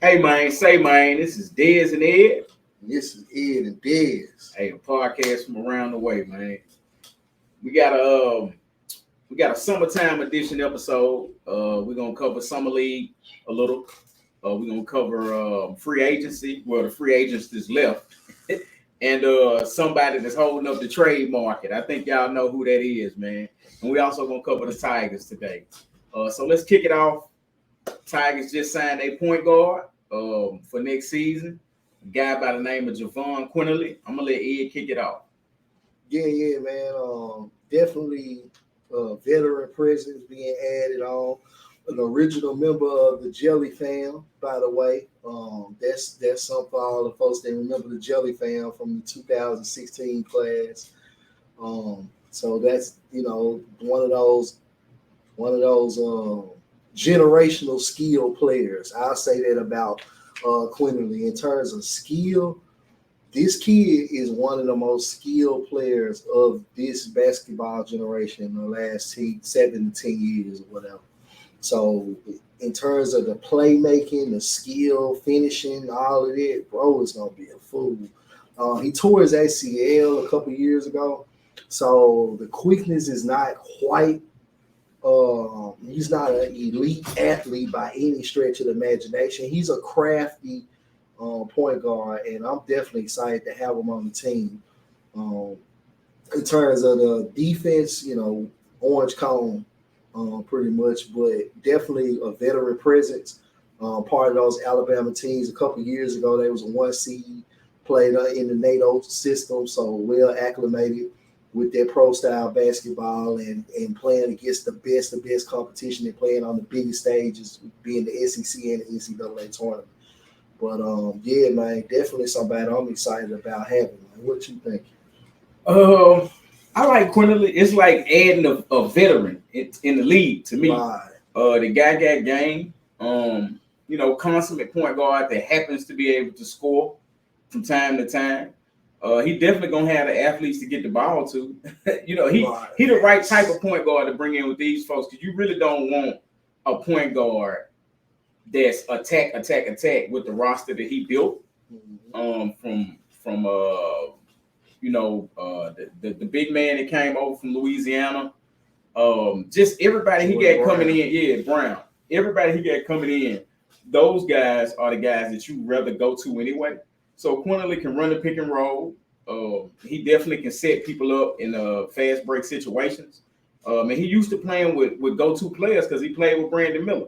Hey man, say man, this is Dez and Ed. This is Ed and Dez. Hey, a podcast from around the way, man. We got a summertime edition episode. We're gonna cover summer league a little. We're gonna cover free agency. Well, the free agents that's left, and somebody that's holding up the trade market. I think y'all know who that is, man. And we also gonna cover the Tigers today. So let's kick it off. Tigers just signed a point guard for next season. A guy by the name of Javon Quinterly. I'm gonna let Ed kick it off. Yeah, man. Definitely veteran presence being added on. An original member of the Jelly fam, by the way. That's something for all the folks that remember the Jelly fam from the 2016 class. So that's one of those generational skill players. I'll say that about Quinterly. In terms of skill, this kid is one of the most skilled players of this basketball generation in the last 7 to 10 years or whatever. So in terms of the playmaking, the skill, finishing, all of it, bro is going to be a fool. He tore his ACL a couple years ago. So the quickness is not quite he's not an elite athlete by any stretch of the imagination. He's a crafty point guard, and I'm definitely excited to have him on the team. In terms of the defense, orange cone pretty much, but definitely a veteran presence. Part of those Alabama teams a couple years ago, they was a 1 seed, played in the NATO system, so well acclimated with their pro-style basketball and playing against the best competition and playing on the biggest stages, being the SEC and the NCAA tournament. But, yeah, man, definitely somebody I'm excited about having. What you think? I like Quinterly. It's like adding a veteran in the league to me. Right. The guy got game. Consummate point guard that happens to be able to score from time to time. He definitely gonna have the athletes to get the ball to. He the right type of point guard to bring in with these folks, because you really don't want a point guard that's attack with the roster that he built. From the big man that came over from Louisiana. Just everybody he got coming in. Yeah, Brown. Everybody he got coming in. Those guys are the guys that you rather go to anyway. So Quinterly can run the pick and roll. He definitely can set people up in fast break situations. And he used to playing with go-to players because he played with Brandon Miller.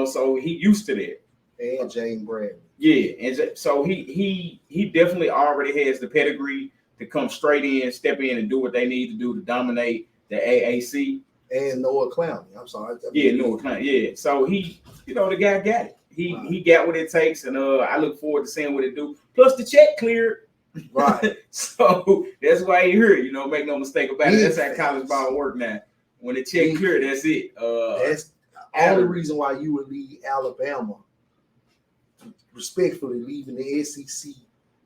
So he used to that. And James Bradley. Yeah, and so he definitely already has the pedigree to come straight in, step in, and do what they need to do to dominate the AAC. And Noah Clowney. I'm sorry. Noah Clowney. Yeah. So he, the guy got it. He got what it takes, and I look forward to seeing what it do. Plus the check cleared. Right. So that's why you hear it. Make no mistake about it. That's how college ball work now. When the check cleared, that's it. That's the only reason why you would leave Alabama, respectfully leaving the SEC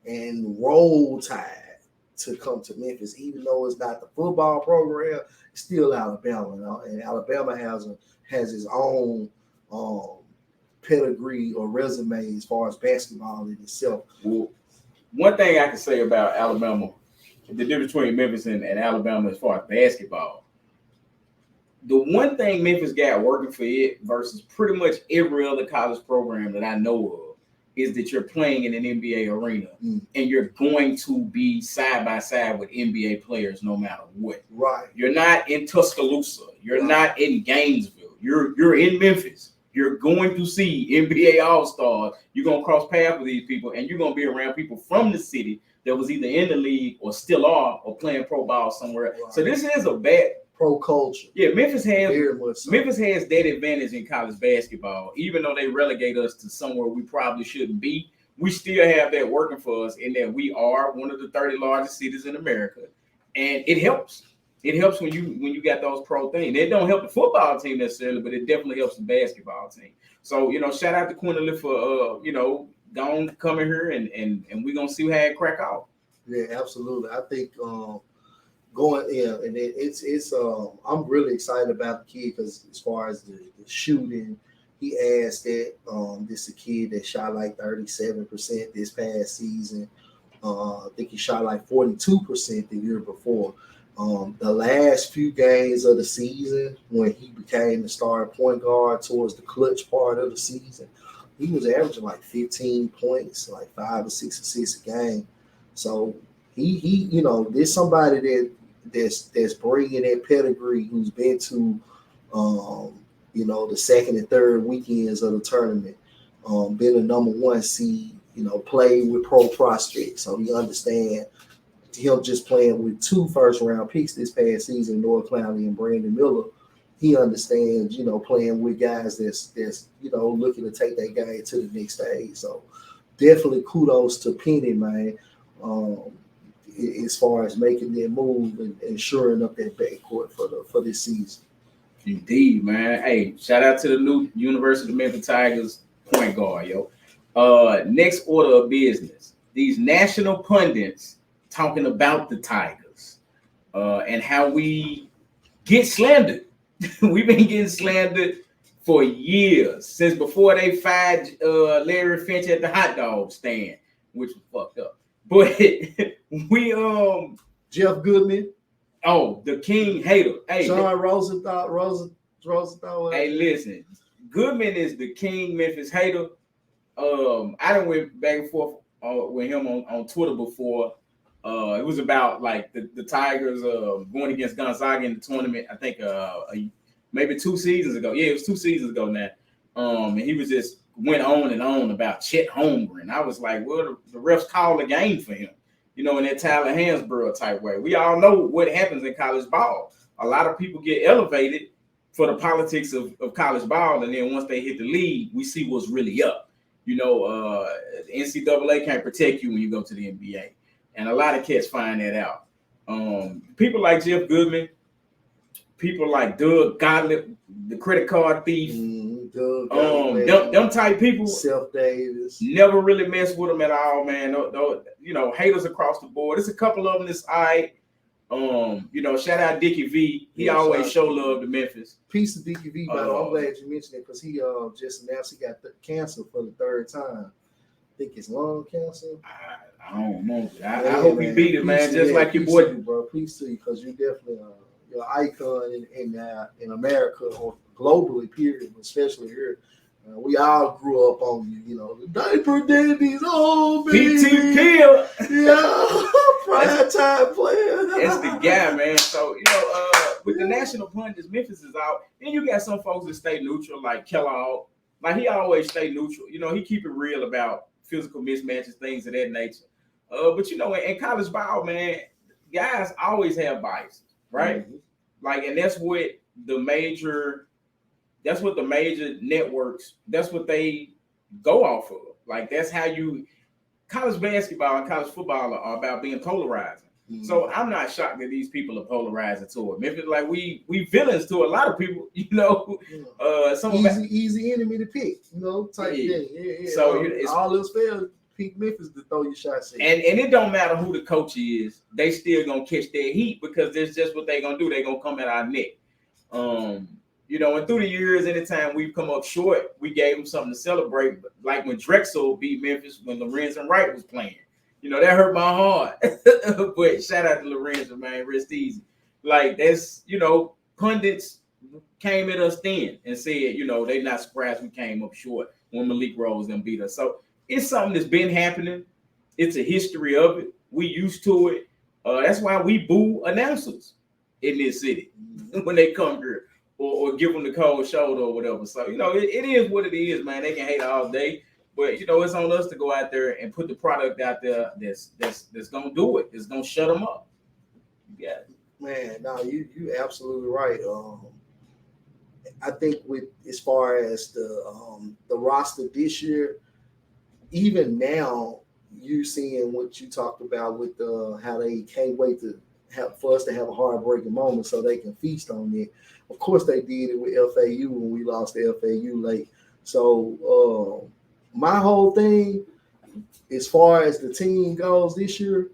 and Roll Tide to come to Memphis, even though it's not the football program, it's still Alabama, and Alabama has its own pedigree or resume as far as basketball in itself. Well, one thing I can say about Alabama, the difference between Memphis and Alabama as far as basketball, the one thing Memphis got working for it versus pretty much every other college program that I know of is that you're playing in an NBA arena and you're going to be side by side with NBA players no matter what. Right. You're not in Tuscaloosa. You're not in Gainesville. You're in Memphis. You're going to see NBA All-Stars. You're going to cross paths with these people, and you're going to be around people from the city that was either in the league or still are or playing pro ball somewhere. Right. So this is a bad pro culture. Yeah, Memphis has that advantage in college basketball. Even though they relegate us to somewhere we probably shouldn't be, we still have that working for us in that we are one of the 30 largest cities in America, and it helps. It helps when you got those pro things. It don't help the football team necessarily, but it definitely helps the basketball team. So, shout out to Quinterly for coming here and we're gonna see how it crack out. Yeah, absolutely. I think it's I'm really excited about the kid because as far as the shooting, He asked that this a kid that shot like 37% this past season. I think he shot like 42% the year before. The last few games of the season, when he became the starting point guard towards the clutch part of the season, he was averaging like 15 points, like 5 or 6 assists a game. So he there's somebody that's bringing that pedigree, who's been to the second and third weekends of the tournament, been a number one seed, played with pro prospects, so he understands. Him just playing with 2 first-round picks this past season, Noah Clowney and Brandon Miller, he understands, playing with guys that's looking to take that game to the next stage. So definitely kudos to Penny, man, as far as making that move and shoring up that backcourt for this season. Indeed, man. Hey, shout out to the new University of Memphis Tigers point guard, yo. Next order of business. These national pundits talking about the Tigers and how we get slandered. We've been getting slandered for years, since before they fired Larry Finch at the hot dog stand, which was fucked up. But we Jeff Goodman. Oh, the King hater. Hey, Sean Rosenthal. Hey, listen. Goodman is the King Memphis hater. I done went back and forth with him on Twitter before. It was about like the Tigers going against Gonzaga in the tournament. I think maybe 2 seasons ago. Yeah, it was 2 seasons ago now. And he was just went on and on about Chet Holmgren. I was like, well, the refs called the game for him, in that Tyler Hansborough type way. We all know what happens in college ball. A lot of people get elevated for the politics of college ball, and then once they hit the league, we see what's really up. The NCAA can't protect you when you go to the NBA. And a lot of cats find that out. People like Jeff Goodman, people like Doug Gottlieb, the credit card thief, them type people, Self Davis, never really mess with them at all, man. Haters across the board. There's a couple of them that's all right. Shout out Dickie V. He always show love to Memphis. Peace to Dickie V, but I'm glad you mentioned it because he just announced he got cancer for the 3rd time. I think it's lung cancer. I don't know. I hope he beat it, man. Just like your boy, bro. Peace to you, because you definitely you're an icon in America or globally, period, especially here. We all grew up on you, the diaper daddies, oh baby, PT Pill, yeah, prime time player. That's the guy, man. So with the national pundits, Memphis is out. Then you got some folks that stay neutral, like Kellogg. Like he always stay neutral. He keep it real about physical mismatches, things of that nature. But in college ball, man, guys always have biases, right? Mm-hmm. Like, and that's what the major networks, that's what they go off of. Like, that's how college basketball and college football are about being polarizing. Mm-hmm. So I'm not shocked that these people are polarizing to it. Memphis, like we villains to a lot of people, easy enemy to pick, type thing. Yeah. So all else fails, pick Memphis to throw your shots in. And it don't matter who the coach is, they still gonna catch their heat because that's just what they gonna do. They gonna come at our neck. And through the years, anytime we've come up short, we gave them something to celebrate. Like when Drexel beat Memphis when Lorenzen Wright was playing. That hurt my heart. But shout out to Lorenzen, man. Rest easy. Like, that's, pundits came at us then and said, they not surprised we came up short when Malik Rose them beat us. So it's something that's been happening. It's a history of it. We used to it. That's why we boo announcers in this city when they come here or give them the cold shoulder or whatever. So, it is what it is, man. They can hate all day. But it's on us to go out there and put the product out there that's gonna do it. It's gonna shut them up. Yeah, man. No, you absolutely right. I think with as far as the roster this year, even now you seeing what you talked about with how they can't wait for us to have a heartbreaking moment so they can feast on it. Of course, they did it with FAU when we lost to FAU late. So. My whole thing, as far as the team goes this year,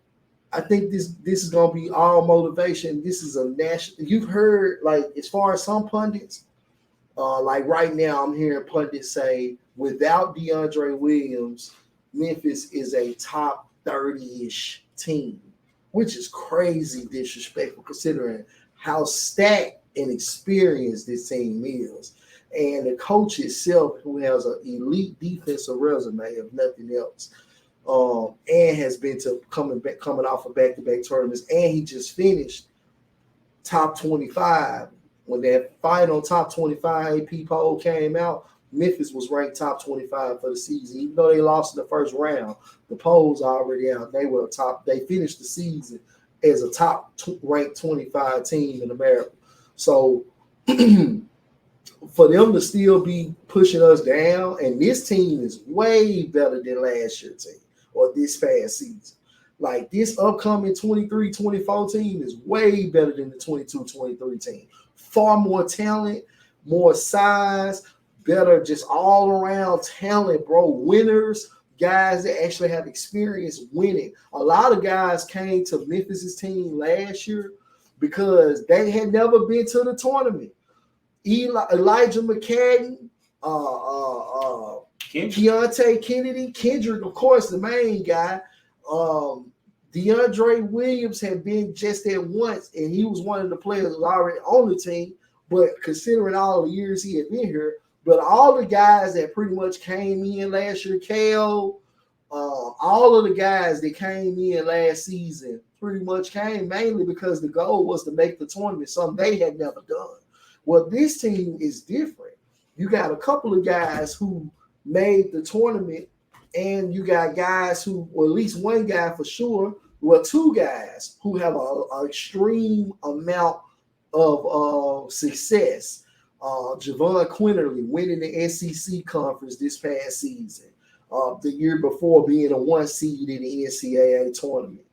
I think this is gonna be all motivation. This is a national. You've heard, like, as far as some pundits, Like right now, I'm hearing pundits say without DeAndre Williams, Memphis is a top 30-ish team, which is crazy disrespectful considering how stacked and experienced this team is. And the coach itself, who has an elite defensive resume, if nothing else, and has been coming off of back-to-back tournaments, and he just finished top 25. When that final top 25 AP poll came out, Memphis was ranked top 25 for the season. Even though they lost in the first round, the polls are already out. They were top. They finished the season as a top ranked 25 team in America. So for them to still be pushing us down, and this team is way better than last year's team or this past season. Like this upcoming 23-24 team is way better than the 22-23 team. Far more talent, more size, better just all around talent, bro. Winners, guys that actually have experience winning. A lot of guys came to Memphis's team last year because they had never been to the tournament. Elijah McCadden, Keontae Kennedy, Kendrick, of course, the main guy. DeAndre Williams had been just there once, and he was one of the players already on the team. But considering all the years he had been here, but all the guys that pretty much came in last year, Kale, all of the guys that came in last season pretty much came mainly because the goal was to make the tournament, something they had never done. Well, this team is different. You got a couple of guys who made the tournament, and you got guys who, or at least one guy for sure, well, two guys who have an extreme amount of success. Javon Quinterly winning the SEC conference this past season. The year before being a 1 seed in the NCAA tournament.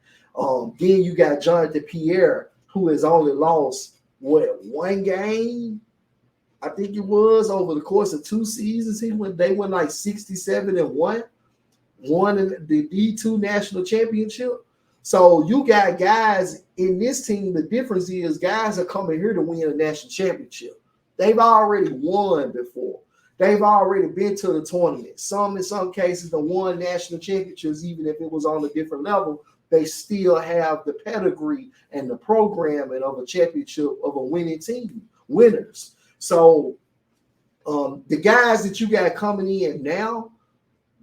Then you got Jonathan Pierre, who has only lost, one game? I think it was over the course of 2 seasons. They went like 67-1, won the D2 national championship. So you got guys in this team. The difference is guys are coming here to win a national championship. They've already won before. They've already been to the tournament. In some cases, they won national championships, even if it was on a different level. They still have the pedigree and the programming of a championship of a winning team, winners. So the guys that you got coming in now,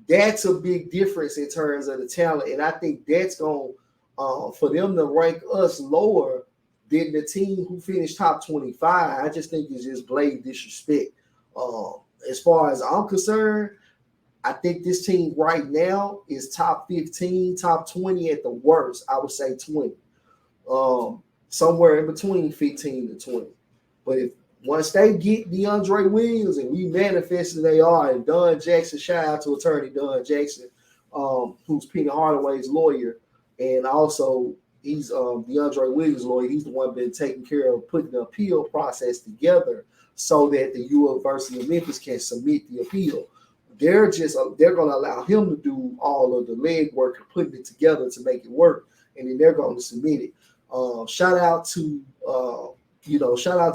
that's a big difference in terms of the talent. And I think that's going for them to rank us lower than the team who finished top 25. I just think it's just blatant disrespect. As far as I'm concerned, I think this team right now is top 15, top 20 at the worst. I would say 20. Somewhere in between 15 to 20. But if once they get DeAndre Williams, and we manifest as they are, and Don Jackson, shout out to attorney Don Jackson, who's Penny Hardaway's lawyer, and also he's DeAndre Williams' lawyer. He's the one been taking care of putting the appeal process together so that the University of Memphis can submit the appeal. They're going to allow him to do all of the legwork and putting it together to make it work, and then they're going to submit it. Shout out to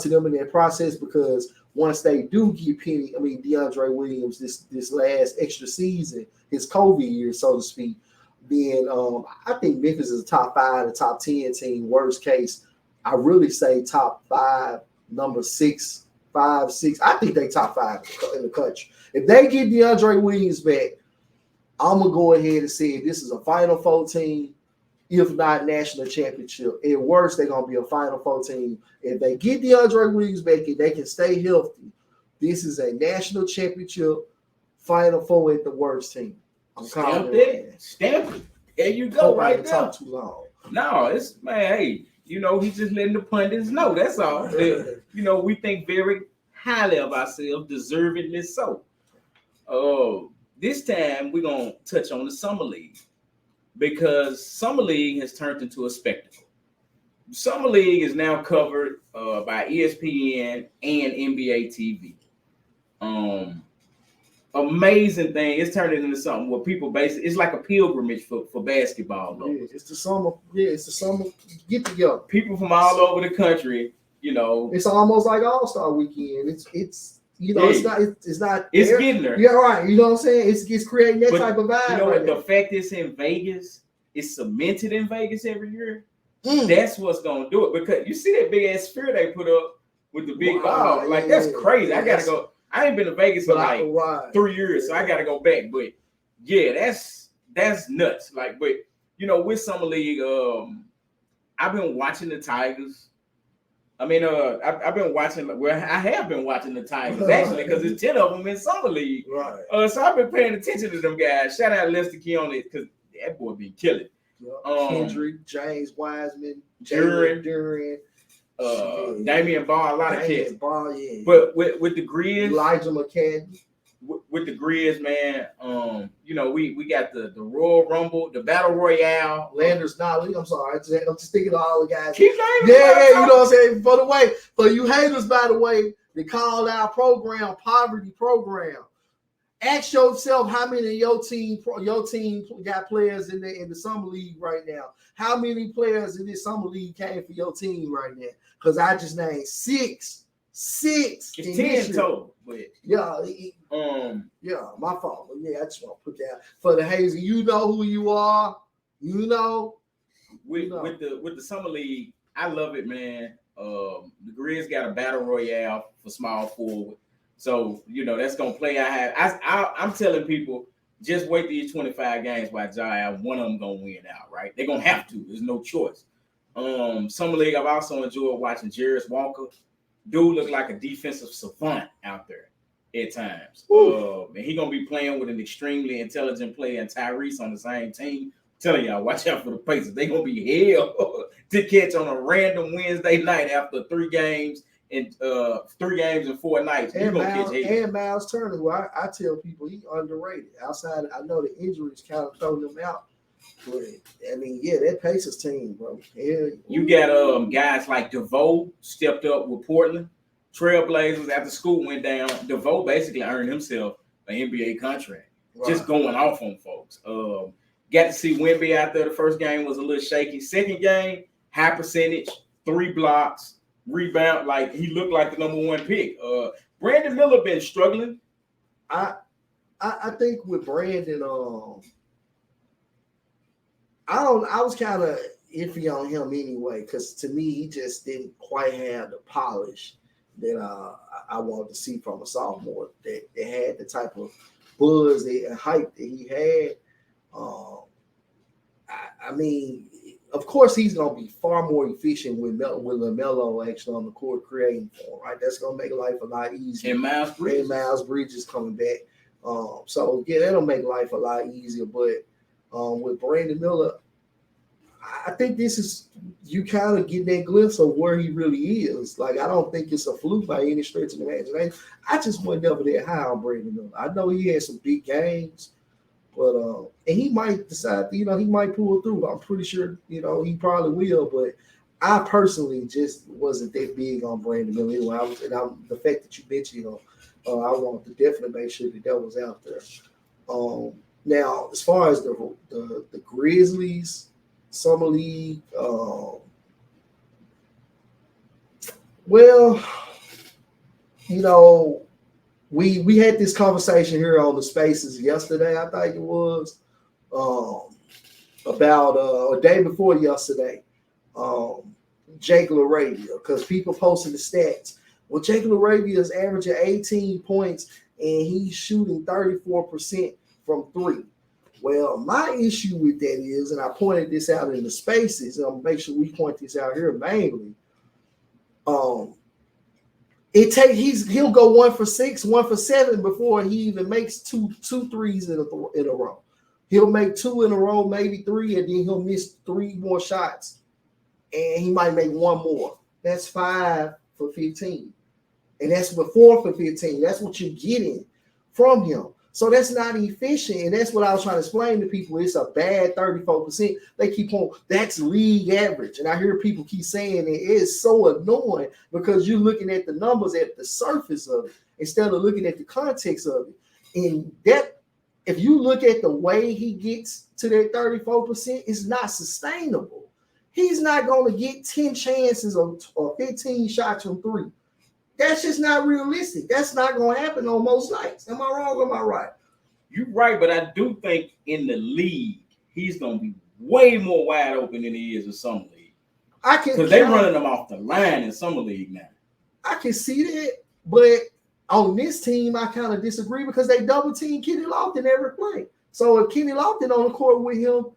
them in that process, because once they do get DeAndre Williams this last extra season, his COVID year, so to speak, then I think Memphis is a top 5 to top 10 team. Worst case, I really say top 5, number 6, 5, 6. I think they top 5 in the country. If they get DeAndre Williams back, I'm gonna go ahead and say this is a Final Four team, if not national championship. At worst, they're gonna be a Final Four team. If they get DeAndre Williams back and they can stay healthy, this is a national championship, Final Four at the worst team. I'm calling it. Stamp it. There you go, right there. Talk too long. No, it's hey, he's just letting the pundits know. That's all. We think very highly of ourselves, deservedly so. This time we're gonna touch on the Summer League, because Summer League has turned into a spectacle. Summer League is now covered by ESPN and NBA TV. Amazing thing. It's turning into something where people it's like a pilgrimage for basketball. Yeah, it's the summer get together. People from all over the country, It's almost like All-Star weekend. It's it's not. It's not. It's getting there. Yeah, right. You know what I'm saying? It's creating that type of vibe. You know right what? now. The fact it's in Vegas, it's cemented in Vegas every year. That's what's gonna do it, because you see that big ass sphere they put up with the big ball. Like that's crazy. I gotta go. I ain't been to Vegas in like 3 years, so I gotta go back. But yeah, that's nuts. Like, but with Summer League, I've been watching the Tigers. I mean, I've been watching. Well, I have been watching the Tigers actually, because there's 10 of them in Summer League. Right. So I've been paying attention to them guys. Shout out Lester Keone, because that boy been killing. Kendrick, James Wiseman, Duran, Damian Ball, a lot of kids. Ball, yeah. But with the Grizz, Elijah McCann. With the Grizz, man, we got the Royal Rumble, the Battle Royale. Landers Nolly, I'm sorry, I'm just thinking of all the guys. Keep naming you know what I'm saying? For you haters, by the way, they called our program poverty program. Ask yourself how many of your team got players in the summer league right now. How many players in this summer league came for your team right now? Because I just named six. It's 10 total. But yeah, my fault. But yeah, I just want to put that for the Hazy. You know who you are. With the summer league, I love it, man. The Grizz got a battle royale for small forward. So, that's going to play. I'm telling people, just wait these 25 games by Jai. One of them going to win out, right? They're going to have to. There's no choice. Summer League, I've also enjoyed watching Jarris Walker. Dude look like a defensive savant out there at times. And he's going to be playing with an extremely intelligent player and Tyrese on the same team. I'm telling y'all, watch out for the Pacers. They're going to be hell to catch on a random Wednesday night after 3 games. In 3 games in 4 nights, and Miles Turner, who I tell people he underrated. Outside, I know the injuries kind of thrown him out, but I mean, that Pacers team, bro. Yeah. You got guys like DeVoe stepped up with Portland Trailblazers after school went down. DeVoe basically earned himself an NBA contract, just going off on folks. Got to see Wemby out there. The first game was a little shaky. Second game, high percentage, 3 blocks. Rebound, like he looked like the number 1 pick. Brandon Miller been struggling. I think with Brandon, I was kind of iffy on him anyway, because to me he just didn't quite have the polish that I wanted to see from a sophomore. That had the type of buzz and hype that he had. I mean, of course, he's going to be far more efficient with LaMelo actually on the court creating for him, right? That's going to make life a lot easier. And Miles Bridges coming back. So, that'll make life a lot easier. But with Brandon Miller, I think this is you kind of get that glimpse of where he really is. Like, I don't think it's a fluke by any stretch of the imagination. I just went never that high on Brandon Miller. I know he had some big games. But and he might decide, he might pull through. I'm pretty sure, he probably will. But I personally just wasn't that big on Brandon Miller. Anyway, the fact that you mentioned, I wanted to definitely make sure that was out there. Now, as far as the Grizzlies summer league, We had this conversation here on the Spaces yesterday, I think it was, about a day before yesterday, Jake LaRavia, because people posted the stats. Well, Jake LaRavia is averaging 18 points, and he's shooting 34% from 3. Well, my issue with that is, and I pointed this out in the Spaces, and I'll make sure we point this out here mainly, he'll go 1 for 6, 1 for 7 before he even makes two threes in a row. He'll make 2 in a row, maybe 3, and then he'll miss 3 more shots, and he might make 1 more. That's 5 for 15, and that's 4 for 15. That's what you're getting from him. So that's not efficient, and that's what I was trying to explain to people. It's a bad 34%. They keep on, that's league average, and I hear people keep saying it is so annoying because you're looking at the numbers at the surface of it instead of looking at the context of it. And that, if you look at the way he gets to that 34%, it's not sustainable. He's not going to get 10 chances or 15 shots from 3. That's just not realistic. That's not going to happen on most nights. Am I wrong or am I right? You're right, but I do think in the league, he's going to be way more wide open than he is in summer league. Because they're running them off the line in summer league now. I can see that, but on this team, I kind of disagree because they double team Kenny Lofton every play. So if Kenny Lofton on the court with him,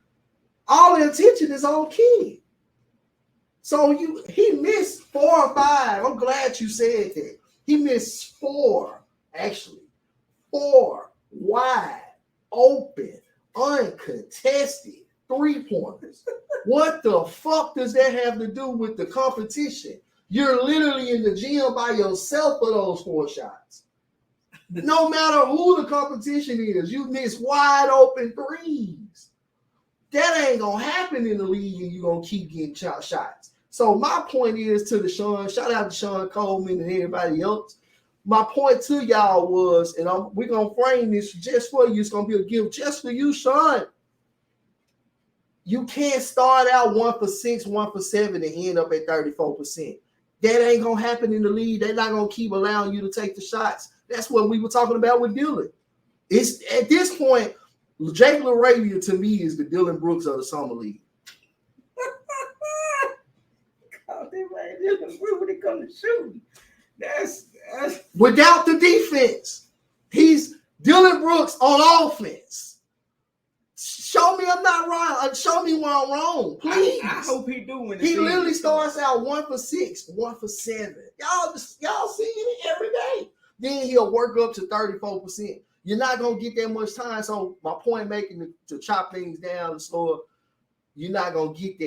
all the attention is on Kenny. So he missed 4 or 5. I'm glad you said that. He missed 4, actually. 4 wide, open, uncontested 3-pointers. What the fuck does that have to do with the competition? You're literally in the gym by yourself for those 4 shots. No matter who the competition is, you miss wide open threes. That ain't gonna happen in the league, and you're gonna keep getting shots. So my point is to shout out to Sean Coleman and everybody else. My point to y'all was, and we're gonna frame this just for you. It's gonna be a gift just for you, Sean. You can't start out 1 for 6, 1 for 7, and end up at 34%. That ain't gonna happen in the league. They're not gonna keep allowing you to take the shots. That's what we were talking about with Dylan. It's at this point, Jake LaRavia to me is the Dylan Brooks of the summer league. Dylan Brooks when it comes to shooting, that's without the defense. He's Dylan Brooks on offense. Show me I'm not wrong. Show me where I'm wrong, please. I hope he do. He literally starts out 1 for 6, 1 for 7. Y'all seeing it every day. Then he'll work up to 34%. You're not gonna get that much time. So my point making to chop things down and slower, you're not gonna get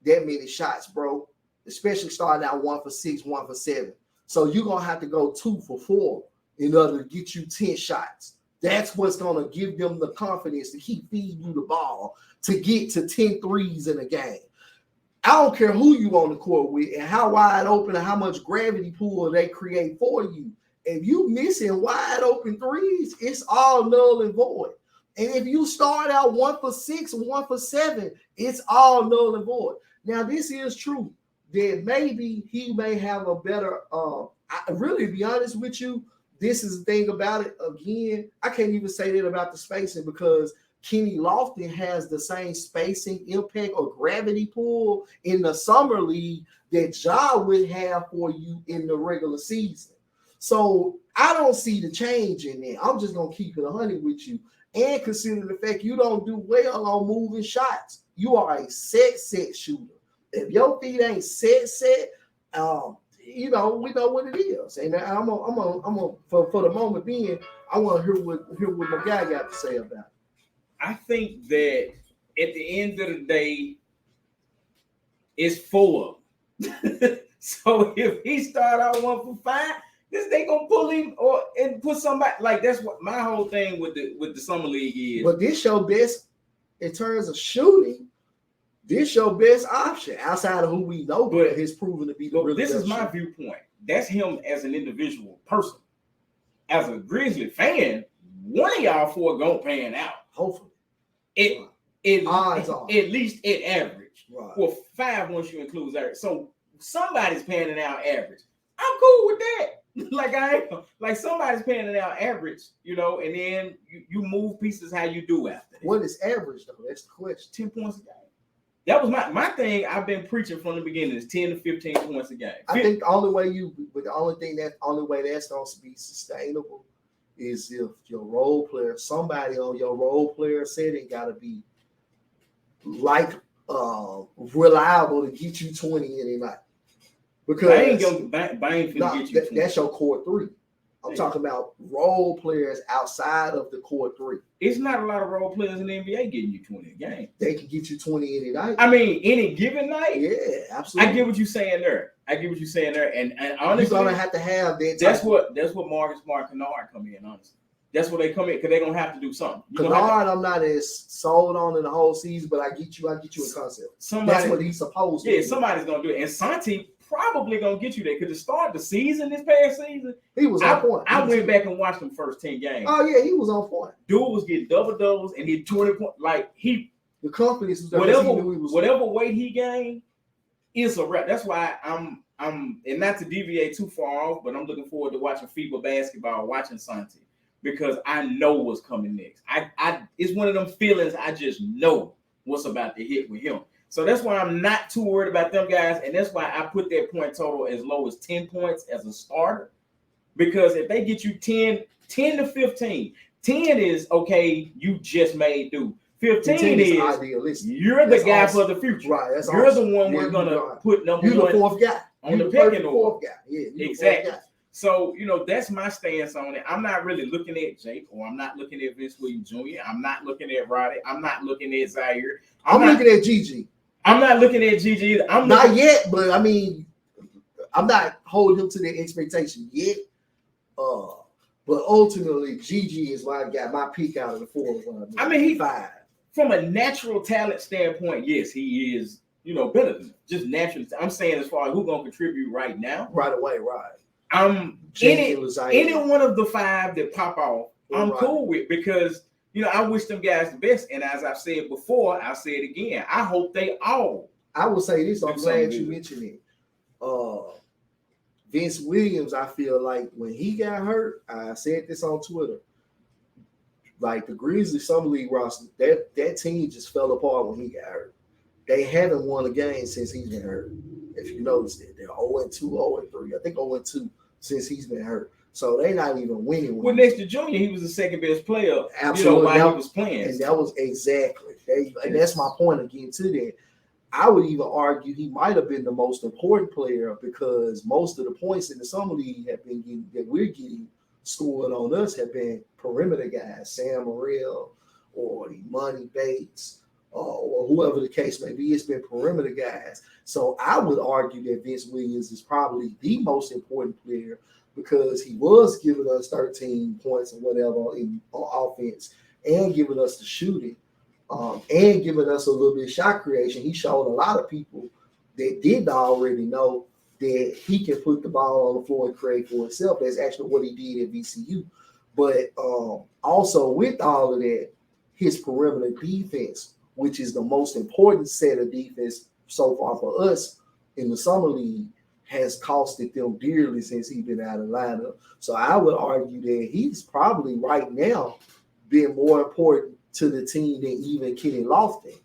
that many shots, bro. Especially starting out 1 for 6, 1 for 7. So you're gonna have to go 2 for 4 in order to get you 10 shots. That's what's gonna give them the confidence to keep feeding you the ball to get to 10 threes in a game. I don't care who you on the court with and how wide open and how much gravity pull they create for you. If you missing wide open threes, it's all null and void. And if you start out 1 for 6, 1 for 7, it's all null and void. Now, this is true that maybe he may have a better, really, to be honest with you, this is the thing about it. Again, I can't even say that about the spacing because Kenny Lofton has the same spacing, impact, or gravity pull in the summer league that Ja would have for you in the regular season. So I don't see the change in there. I'm just going to keep it 100 with you and consider the fact you don't do well on moving shots. You are a set shooter. If your feet ain't set, we know what it is. And I'm for the moment being, I want to hear what my guy got to say about it. I think that at the end of the day, it's 4. So if he start out 1 for 5, they gonna pull him and put somebody like that's what my whole thing with the summer league is. But this your best in terms of shooting. This your best option outside of who we know, but has proven to be the really this best is my shooter. viewpoint. That's him as an individual person. As a Grizzly fan, one of y'all 4 gonna pan out. Hopefully, at least at average. Right. Well, 5 once you include average. So somebody's panning out average. I'm cool with that. Like I am. Like somebody's panning out average, and then you move pieces how you do after that. What is average though? That's the question. 10 points a game. That was my thing. I've been preaching from the beginning is 10 to 15 points a game. I think the only way that's going to be sustainable is if your role player, somebody on your role player setting got to be like reliable to get you 20 any night. Because Bang finna get you 20. That's your core 3. I'm talking about role players outside of the core 3. It's not a lot of role players in the NBA getting you 20 a game. They can get you 20 any night. I mean, any given night. Yeah, absolutely. I get what you're saying there. And honestly, you're gonna have to have that. That's what Marcus Smart Kennard come in. Honestly, that's what they come in because they're gonna have to do something. Kennard, I'm not as sold on in the whole season, but I get you in concept. That's what he's supposed to. Yeah, somebody's gonna do it, and Santi probably gonna get you there because to start the season this past season, he was on point. I went back and watched them first 10 games. Oh yeah, he was on point. Dude was getting double doubles and hit 20 points. Like the confidence was there. Whatever weight he gained, it's a wrap. That's why I'm and not to deviate too far off, but I'm looking forward to watching FIBA basketball, watching Santi, because I know what's coming next. I it's one of them feelings I just know what's about to hit with him. So that's why I'm not too worried about them guys, and that's why I put that point total as low as 10 points as a starter. Because if they get you 10 to 15, 10 is okay, you just made do. 15 is idealistic. You're the guy for the future. Right. That's you're awesome. the one we're gonna put number you're one. The fourth guy. On the pecking order. Yeah, exactly. So, that's my stance on it. I'm not really looking at Jake, or I'm not looking at Vince Williams Jr. I'm not looking at Roddy. I'm not looking at Zaire. I'm looking at Gigi. I'm not looking at Gigi either. I'm not yet, but I mean, I'm not holding him to the expectation yet. But ultimately, Gigi is why I got my pick out of the four. I mean, he's 5. From a natural talent standpoint, yes, he is, better than just naturally. I'm saying as far as who's gonna contribute right now. Right away, right. I'm any one of the 5 that pop off, I'm cool with, because I wish them guys the best. And as I've said before, I'll say it again. I hope they all. I will say this. I'm glad you mentioned it. Vince Williams, I feel like when he got hurt, I said this on Twitter. Like the Grizzlies Summer League roster, that team just fell apart when he got hurt. They haven't won a game since he's been hurt. If you noticed it, they're 0-2, 0-3. I think 0-2 since he's been hurt. So they're not even winning. Well, next to Junior, he was the second best player. Absolutely, while he was playing, and that was exactly. And that's my point again to that. I would even argue he might have been the most important player, because most of the points in the summer league that we're getting scored on us have been perimeter guys, Sam Morrell or Money Bates or whoever the case may be. It's been perimeter guys. So I would argue that Vince Williams is probably the most important player, because he was giving us 13 points or whatever on offense, and giving us the shooting, and giving us a little bit of shot creation. He showed a lot of people that didn't already know that he can put the ball on the floor and create for himself. That's actually what he did at VCU. But also with all of that, his perimeter defense, which is the most important set of defense so far for us in the summer league, has costed them dearly since he's been out of the lineup. So I would argue that he's probably right now been more important to the team than even Kenny Lofton.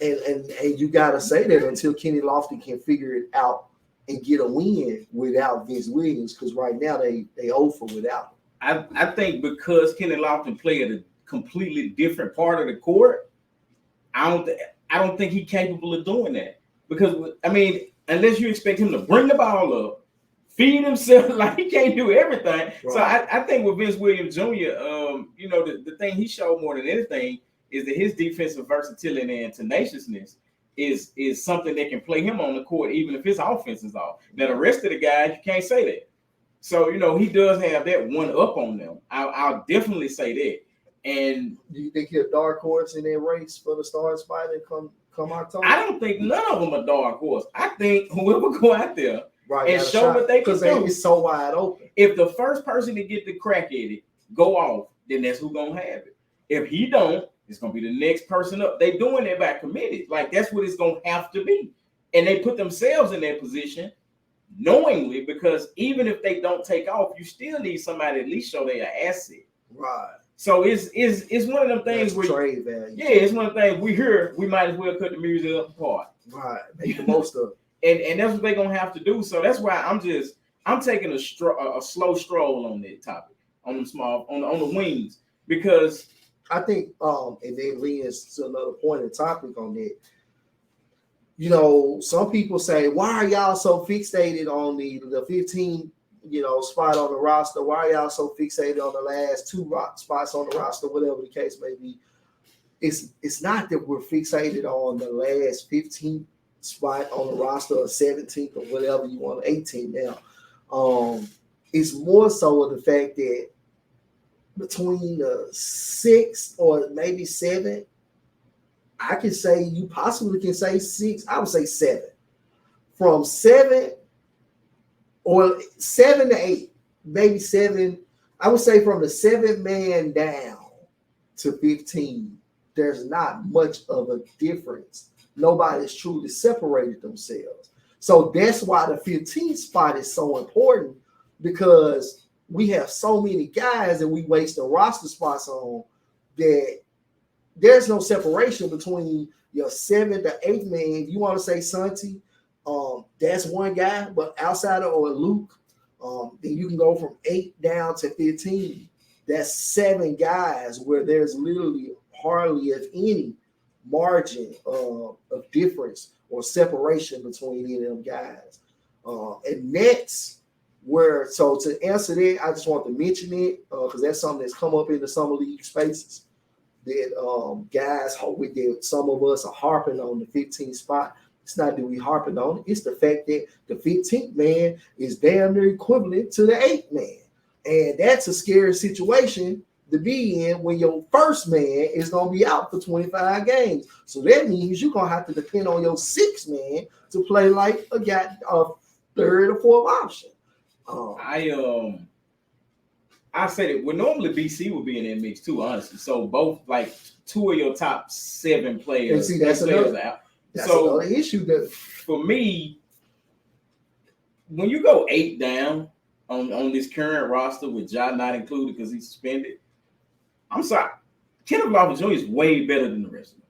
And you got to say that until Kenny Lofton can figure it out and get a win without Vince Williams, because right now they over without him. I think because Kenny Lofton played a completely different part of the court, I don't think he's capable of doing that. Because, I mean, unless you expect him to bring the ball up, feed himself, like he can't do everything. Right. So I think with Vince Williams Jr., the thing he showed more than anything is that his defensive versatility and tenaciousness is something that can play him on the court, even if his offense is off. Now, the rest of the guys, you can't say that. So, he does have that one up on them. I'll definitely say that. And do you think he's a dark horse in that race for the starting spot and come October? I don't think none of them are dark horse. I think whoever go out there and show what they can do. It's so wide open. If the first person to get the crack at it go off, then that's who's gonna have it. If he don't, it's gonna be the next person up. They doing it by committee. Like that's what it's gonna have to be. And they put themselves in that position knowingly, because even if they don't take off, you still need somebody to at least show they're an asset. Right. So it's one of them things where trade value. Yeah, it's one of the things we might as well cut the music up apart. Right. Make the most of it. And that's what they're gonna have to do. So that's why I'm taking a slow stroll on that topic, on the wings, because I think and then leads to another point and topic on that. Some people say, why are y'all so fixated on the 15 spot on the roster? Why are y'all so fixated on the last 2 spots on the roster, whatever the case may be? It's not that we're fixated on the last 15th spot on the roster, or 17th, or whatever you want, 18 now. It's more so of the fact that between the 6 or maybe 7, I can say, you possibly can say 6, I would say 7. From 7 or 7 to 8, maybe 7. I would say from the 7th man down to 15, there's not much of a difference nobody's truly separated themselves. So that's why the 15th spot is so important, because we have so many guys that we waste the roster spots on that there's no separation between your 7th to 8th man. If you want to say Santi, that's one guy, but outside of or Luke, then you can go from 8 down to 15. That's 7 guys where there's literally hardly, if any, margin of difference or separation between any of them guys. And that's where, so to answer that, I just want to mention it because that's something that's come up in the summer league spaces that guys, that some of us are harping on the 15th spot. It's not that we harping on it. It's the fact that the 15th man is damn near equivalent to the 8th man. And that's a scary situation to be in when your first man is going to be out for 25 games. So that means you're going to have to depend on your 6th man to play like a guy, a 3rd or 4th option. I said it. Well, normally BC would be in that mix too, honestly. So both, like, 2 of your top 7 players. And see, that's another issue. That for me, when you go 8 down on this current roster with Ja not included because he's suspended, I'm sorry, Kenneth Lawson Jr. is way better than the rest of them.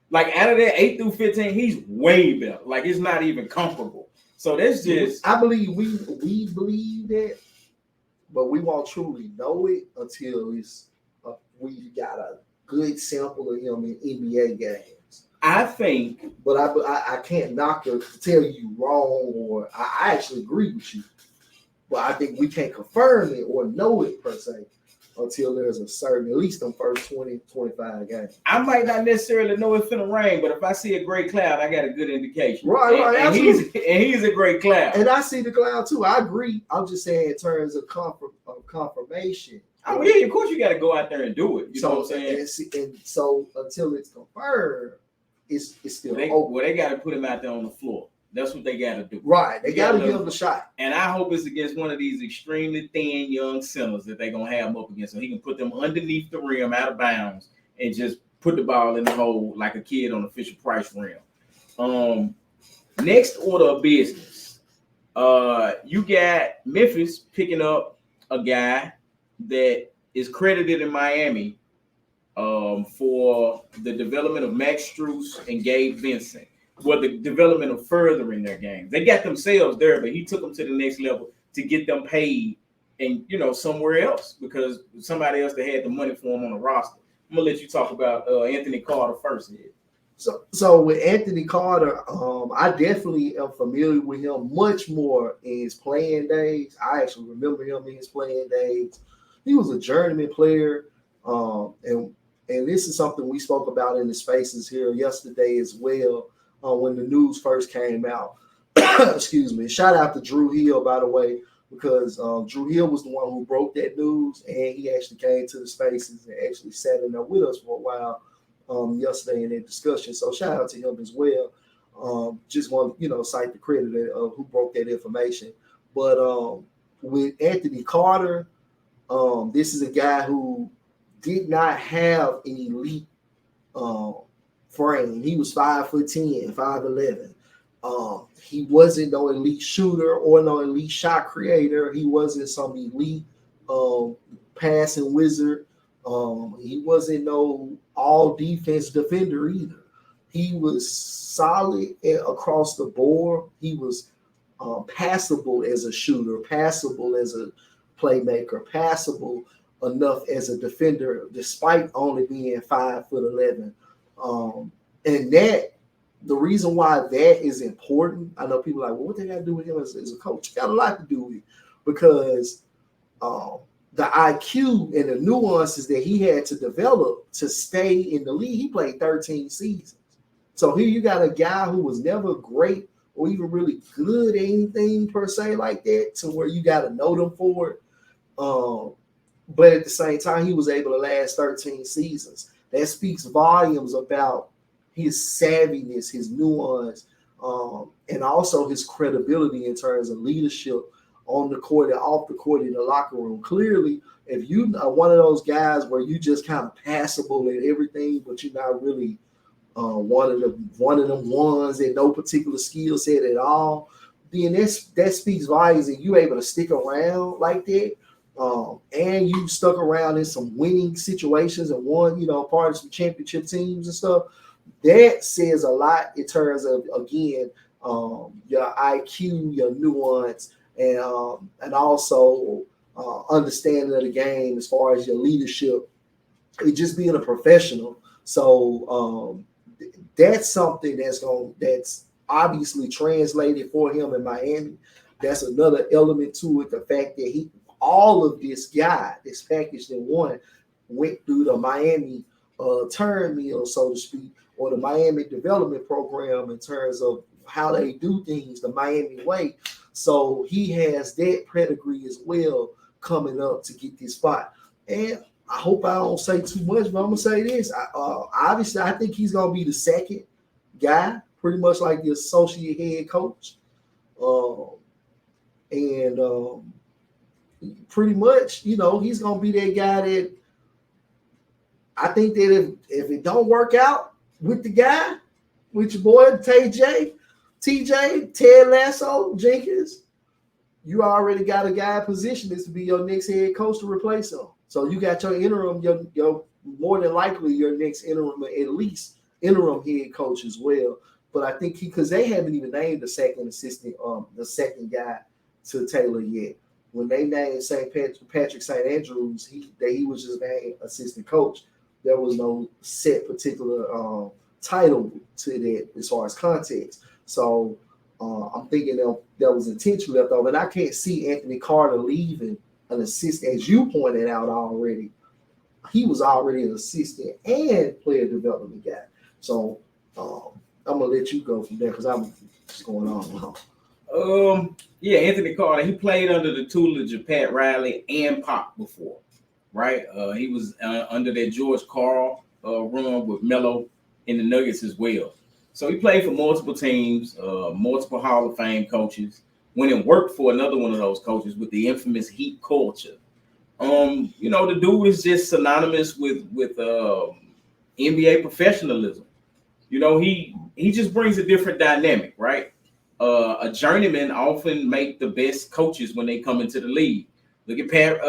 Like, out of that 8 through 15, he's way better. Like, it's not even comparable. So that's just. I believe we believe that, but we won't truly know it until we got a good sample of him in NBA games. I think, but I can't knock her to tell you wrong, or I actually agree with you, but I think we can't confirm it or know it per se until there's a certain, at least the first 20, 25 games. I might not necessarily know it's finna rain, but if I see a gray cloud, I got a good indication. Right, and he's a great cloud. And I see the cloud too. I agree. I'm just saying in terms of confirmation. Oh yeah, of course you got to go out there and do it. You know what I'm saying? And so until it's confirmed, it's still open. Well, they got to put him out there on the floor. That's what they got to do. Right. They got to give him a shot. And I hope it's against one of these extremely thin young centers that they're going to have him up against, so he can put them underneath the rim out of bounds and just put the ball in the hole like a kid on a Fisher-Price rim. Next order of business. You got Memphis picking up a guy that is credited in Miami for the development of Max Strus and Gabe Vincent. Well, the development of furthering their game. They got themselves there, but he took them to the next level to get them paid and, somewhere else because somebody else that had the money for him on the roster. I'm going to let you talk about Anthony Carter first. Here. So with Anthony Carter, I definitely am familiar with him much more in his playing days. I actually remember him in his playing days. He was a journeyman player, and this is something we spoke about in the spaces here yesterday as well. When the news first came out. Excuse me. Shout out to Drew Hill, by the way, because Drew Hill was the one who broke that news, and he actually came to the spaces and actually sat in there with us for a while yesterday in that discussion. So shout out to him as well. Just want to, cite the credit of who broke that information. But with Anthony Carter, this is a guy who did not have an elite frame. He was 5'10", 5'11". He wasn't no elite shooter or no elite shot creator. He wasn't some elite passing wizard. He wasn't no all defense defender either. He was solid across the board. He was passable as a shooter, passable as a playmaker, passable enough as a defender, despite only being 5'11". And that the reason why that is important, I know people are like, well, what they got to do with him as a coach? Got a lot to do with it because the IQ and the nuances that he had to develop to stay in the league. He played 13 seasons. So here you got a guy who was never great or even really good at anything per se like that, to where you got to know them for it. But at the same time, he was able to last 13 seasons. That speaks volumes about his savviness, his nuance, and also his credibility in terms of leadership on the court and off the court in the locker room. Clearly, if you are one of those guys where you just kind of passable at everything, but you're not really one of them ones that no particular skill set at all, then that speaks volumes, and you able to stick around like that. And you stuck around in some winning situations and won, part of some championship teams and stuff. That says a lot in terms of, again, your IQ, your nuance, and also understanding of the game as far as your leadership. It's just being a professional. So that's something that's obviously translated for him in Miami. That's another element to it. The fact that all of this packaged in one, went through the Miami turn mill, so to speak, or the Miami development program in terms of how they do things the Miami way. So he has that pedigree as well coming up to get this spot. And I hope I don't say too much, but I'm going to say this. Obviously, I think he's going to be the second guy, pretty much like the associate head coach. Pretty much, he's going to be that guy that I think that if it don't work out with the guy, with your boy, TJ, Ted Lasso, Jenkins, you already got a guy positioned to be your next head coach to replace him. So you got your interim, your more than likely your next interim, at least interim head coach as well. But I think because they haven't even named the second assistant, the second guy to Taylor yet. When they named Patrick St. Andrews, he was just named assistant coach. There was no set particular title to that as far as context. So I'm thinking that was intentionally left over. And I can't see Anthony Carter leaving an assistant, as you pointed out already. He was already an assistant and player development guy. So I'm gonna let you go from there because I'm just going on. Yeah, Anthony Carter. He played under the tutelage of Pat Riley and Pop before, right? He was under that George Karl run with Melo in the Nuggets as well. So he played for multiple teams, multiple Hall of Fame coaches. Went and worked for another one of those coaches with the infamous Heat culture. The dude is just synonymous with NBA professionalism. He just brings a different dynamic, right? A journeyman often make the best coaches when they come into the league. Look at Pat.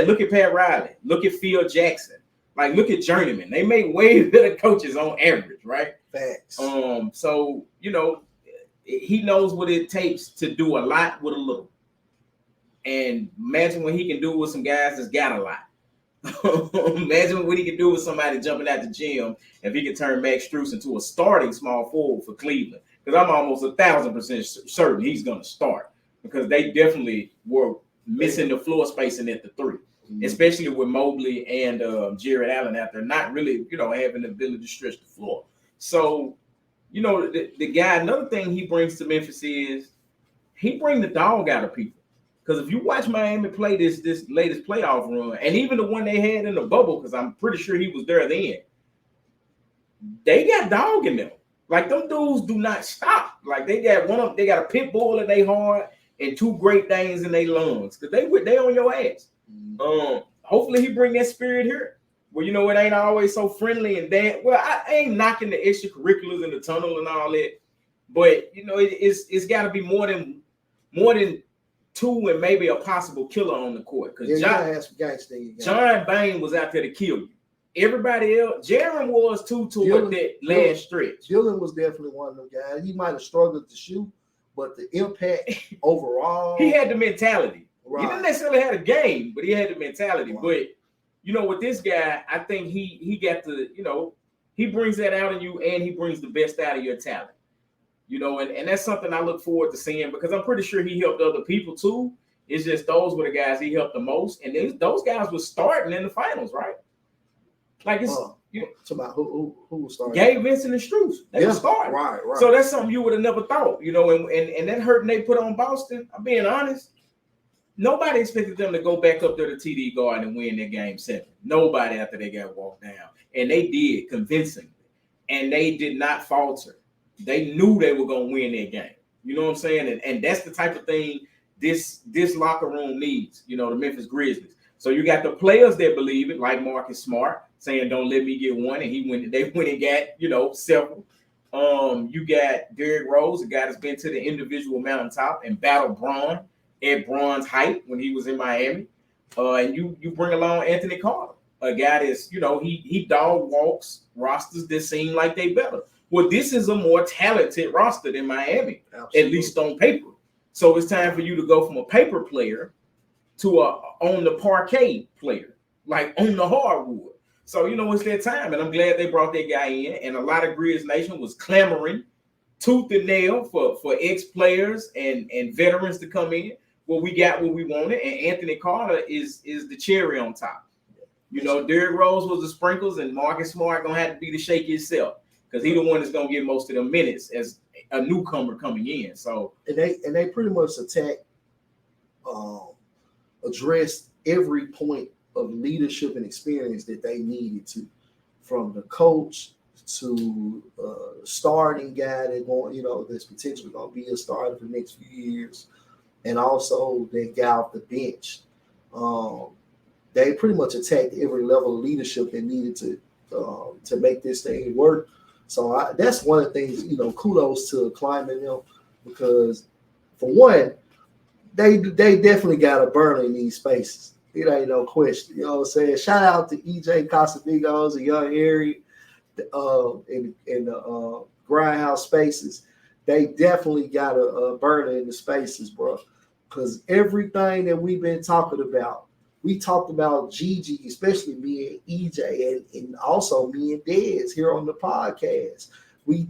Look at Pat Riley. Look at Phil Jackson. Like, look at journeyman. They make way better coaches on average, right? Facts. So he knows what it takes to do a lot with a little. And imagine what he can do with some guys that's got a lot. Imagine what he can do with somebody jumping out the gym if he can turn Max Strus into a starting small forward for Cleveland. Because I'm almost 1,000% certain he's going to start because they definitely were missing the floor spacing at the three, especially with Mobley and Jared Allen out there, not really, having the ability to stretch the floor. So, the guy, another thing he brings to Memphis is he brings the dog out of people. Because if you watch Miami play this latest playoff run, and even the one they had in the bubble, because I'm pretty sure he was there then, they got dog in them. Like, them dudes do not stop. Like, they got a pit bull in their heart and two Great Danes in their lungs. Because they on your ass. Hopefully he bring that spirit here. Well, it ain't always so friendly and that. Well, I ain't knocking the extracurriculars in the tunnel and all that, but it's got to be more than two and maybe a possible killer on the court. Because John Bain was out there to kill you. Everybody else, Jaren was too toward that last stretch. Dylan was definitely one of them guys. He might have struggled to shoot, but the impact overall, he had the mentality. Right. He didn't necessarily have a game, but he had the mentality. Right. But with this guy, I think he got the, he brings that out in you and he brings the best out of your talent. And that's something I look forward to seeing because I'm pretty sure he helped other people too. It's just those were the guys he helped the most. And those guys were starting in the finals, right? Like it's about who was starting? Gabe Vincent and Strus. They were starting. Right. So that's something you would have never thought, and that hurting they put on Boston. I'm being honest. Nobody expected them to go back up there to TD Garden and win their game 7. Nobody after they got walked down. And they did convincingly. And they did not falter. They knew they were going to win their game. You know what I'm saying? And that's the type of thing this locker room needs, the Memphis Grizzlies. So you got the players that believe it, like Marcus Smart, saying, "Don't let me get one," and they went and got several. You got Derrick Rose, a guy that's been to the individual mountaintop and battled Braun at Braun's height when he was in Miami. And you bring along Anthony Carter, a guy that's he dog walks rosters that seem like they better. Well, this is a more talented roster than Miami, Absolutely. At least on paper. So it's time for you to go from a paper player to a on the parquet player, like on the hardwood. So it's their time, and I'm glad they brought that guy in. And a lot of Grizz Nation was clamoring tooth and nail for ex-players and veterans to come in. Well, we got what we wanted, and Anthony Carter is the cherry on top. Derrick Rose was the sprinkles, and Marcus Smart gonna have to be the shake itself because he's the one that's gonna get most of the minutes as a newcomer coming in. So and they pretty much addressed every point of leadership and experience that they needed to, from the coach to starting guy that's potentially gonna be a starter for the next few years. And also that guy off the bench. They pretty much attacked every level of leadership that needed to make this thing work. So that's one of the things, kudos to climbing them, because for one, they definitely got a burner in these spaces. It ain't no question. You know what I'm saying? Shout out to EJ Casamigos and Young Harry in the grindhouse spaces. They definitely got a burner in the spaces, bro. Because everything that we've been talking about, we talked about Gigi, especially me and EJ, and also me and Dez here on the podcast. We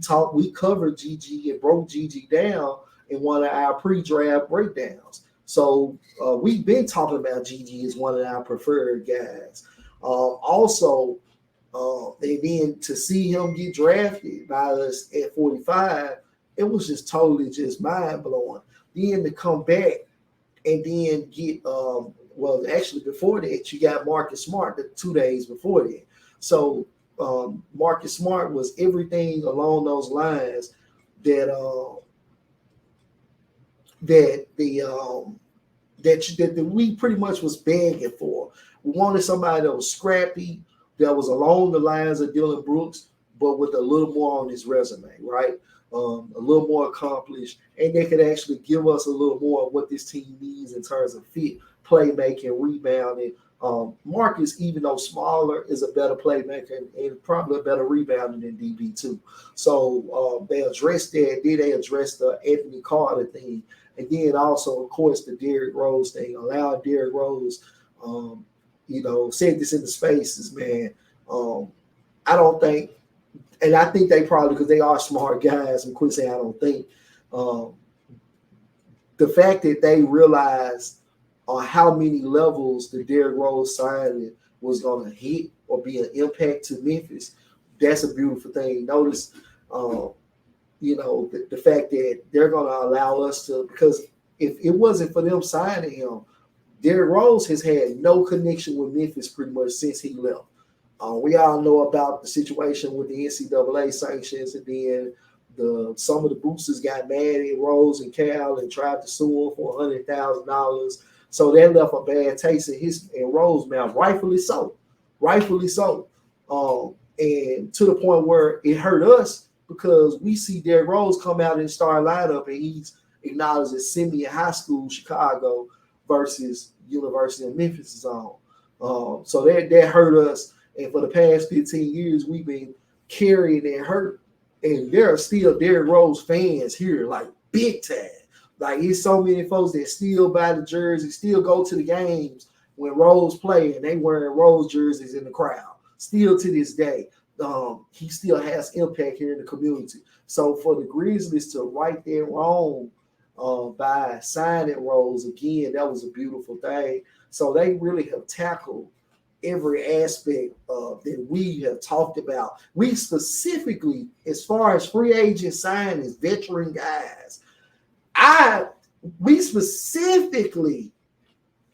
covered Gigi and broke Gigi down in one of our pre-draft breakdowns. So we've been talking about Gigi as one of our preferred guys. And then to see him get drafted by us at 45, it was just totally just mind-blowing. Then to come back and then get actually before that, you got Marcus Smart the 2 days before that. So Marcus Smart was everything along those lines that we pretty much was begging for. We wanted somebody that was scrappy, that was along the lines of Dylan Brooks, but with a little more on his resume, right? A little more accomplished, and they could actually give us a little more of what this team needs in terms of fit, playmaking, rebounding. Marcus, even though smaller, is a better playmaker and probably a better rebounder than DB2. So they addressed that. Then they addressed the Anthony Carter thing. And then also, of course, the Derrick Rose thing. Allowed Derrick Rose, said this in the spaces, man. I don't think, and I think they probably, because they are smart guys, and quit saying I don't think, the fact that they realized on how many levels the Derrick Rose signing was going to hit or be an impact to Memphis, that's a beautiful thing. Notice, the fact that they're going to allow us to, because if it wasn't for them signing him, Derrick Rose has had no connection with Memphis pretty much since he left. We all know about the situation with the NCAA sanctions, and then some of the boosters got mad at Rose and Cal and tried to sue him for $100,000. So that left a bad taste in Rose's mouth, rightfully so. And to the point where it hurt us, because we see Derrick Rose come out and start lineup, and he's acknowledged as Simeon High School, Chicago, versus University of Memphis' own. So that hurt us. And for the past 15 years, we've been carrying that hurt. And there are still Derrick Rose fans here, like big time. Like, there's so many folks that still buy the jersey, still go to the games when Rose play, and they wearing Rose jerseys in the crowd. Still to this day, he still has impact here in the community. So for the Grizzlies to right their wrong by signing Rose again, that was a beautiful thing. So they really have tackled every aspect that we have talked about. We specifically, as far as free agent signings, veteran guys, we specifically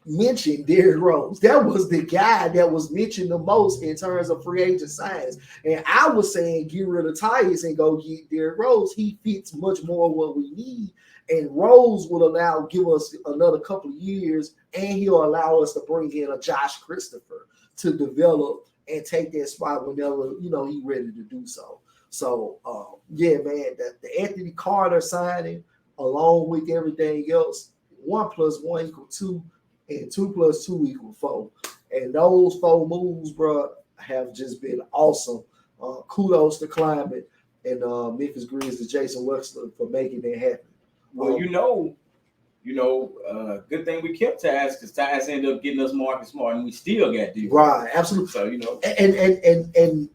mentioned Derrick Rose. That was the guy that was mentioned the most in terms of free agent signings. And I was saying get rid of Tyus and go get Derrick Rose. He fits much more what we need. And Rose will give us another couple of years, and he'll allow us to bring in a Josh Christopher to develop and take that spot whenever he's ready to do so. So yeah, man, the Anthony Carter signing, along with everything else, 1 + 1 = 2, and 2 + 2 = 4. And those 4 moves, bro, have just been awesome. Kudos to Climate and Memphis Grizzlies, Jason Wexler, for making that happen. Well, good thing we kept Tyus, because Tyus ended up getting us Marcus Smart, and we still got D. Right, absolutely. So and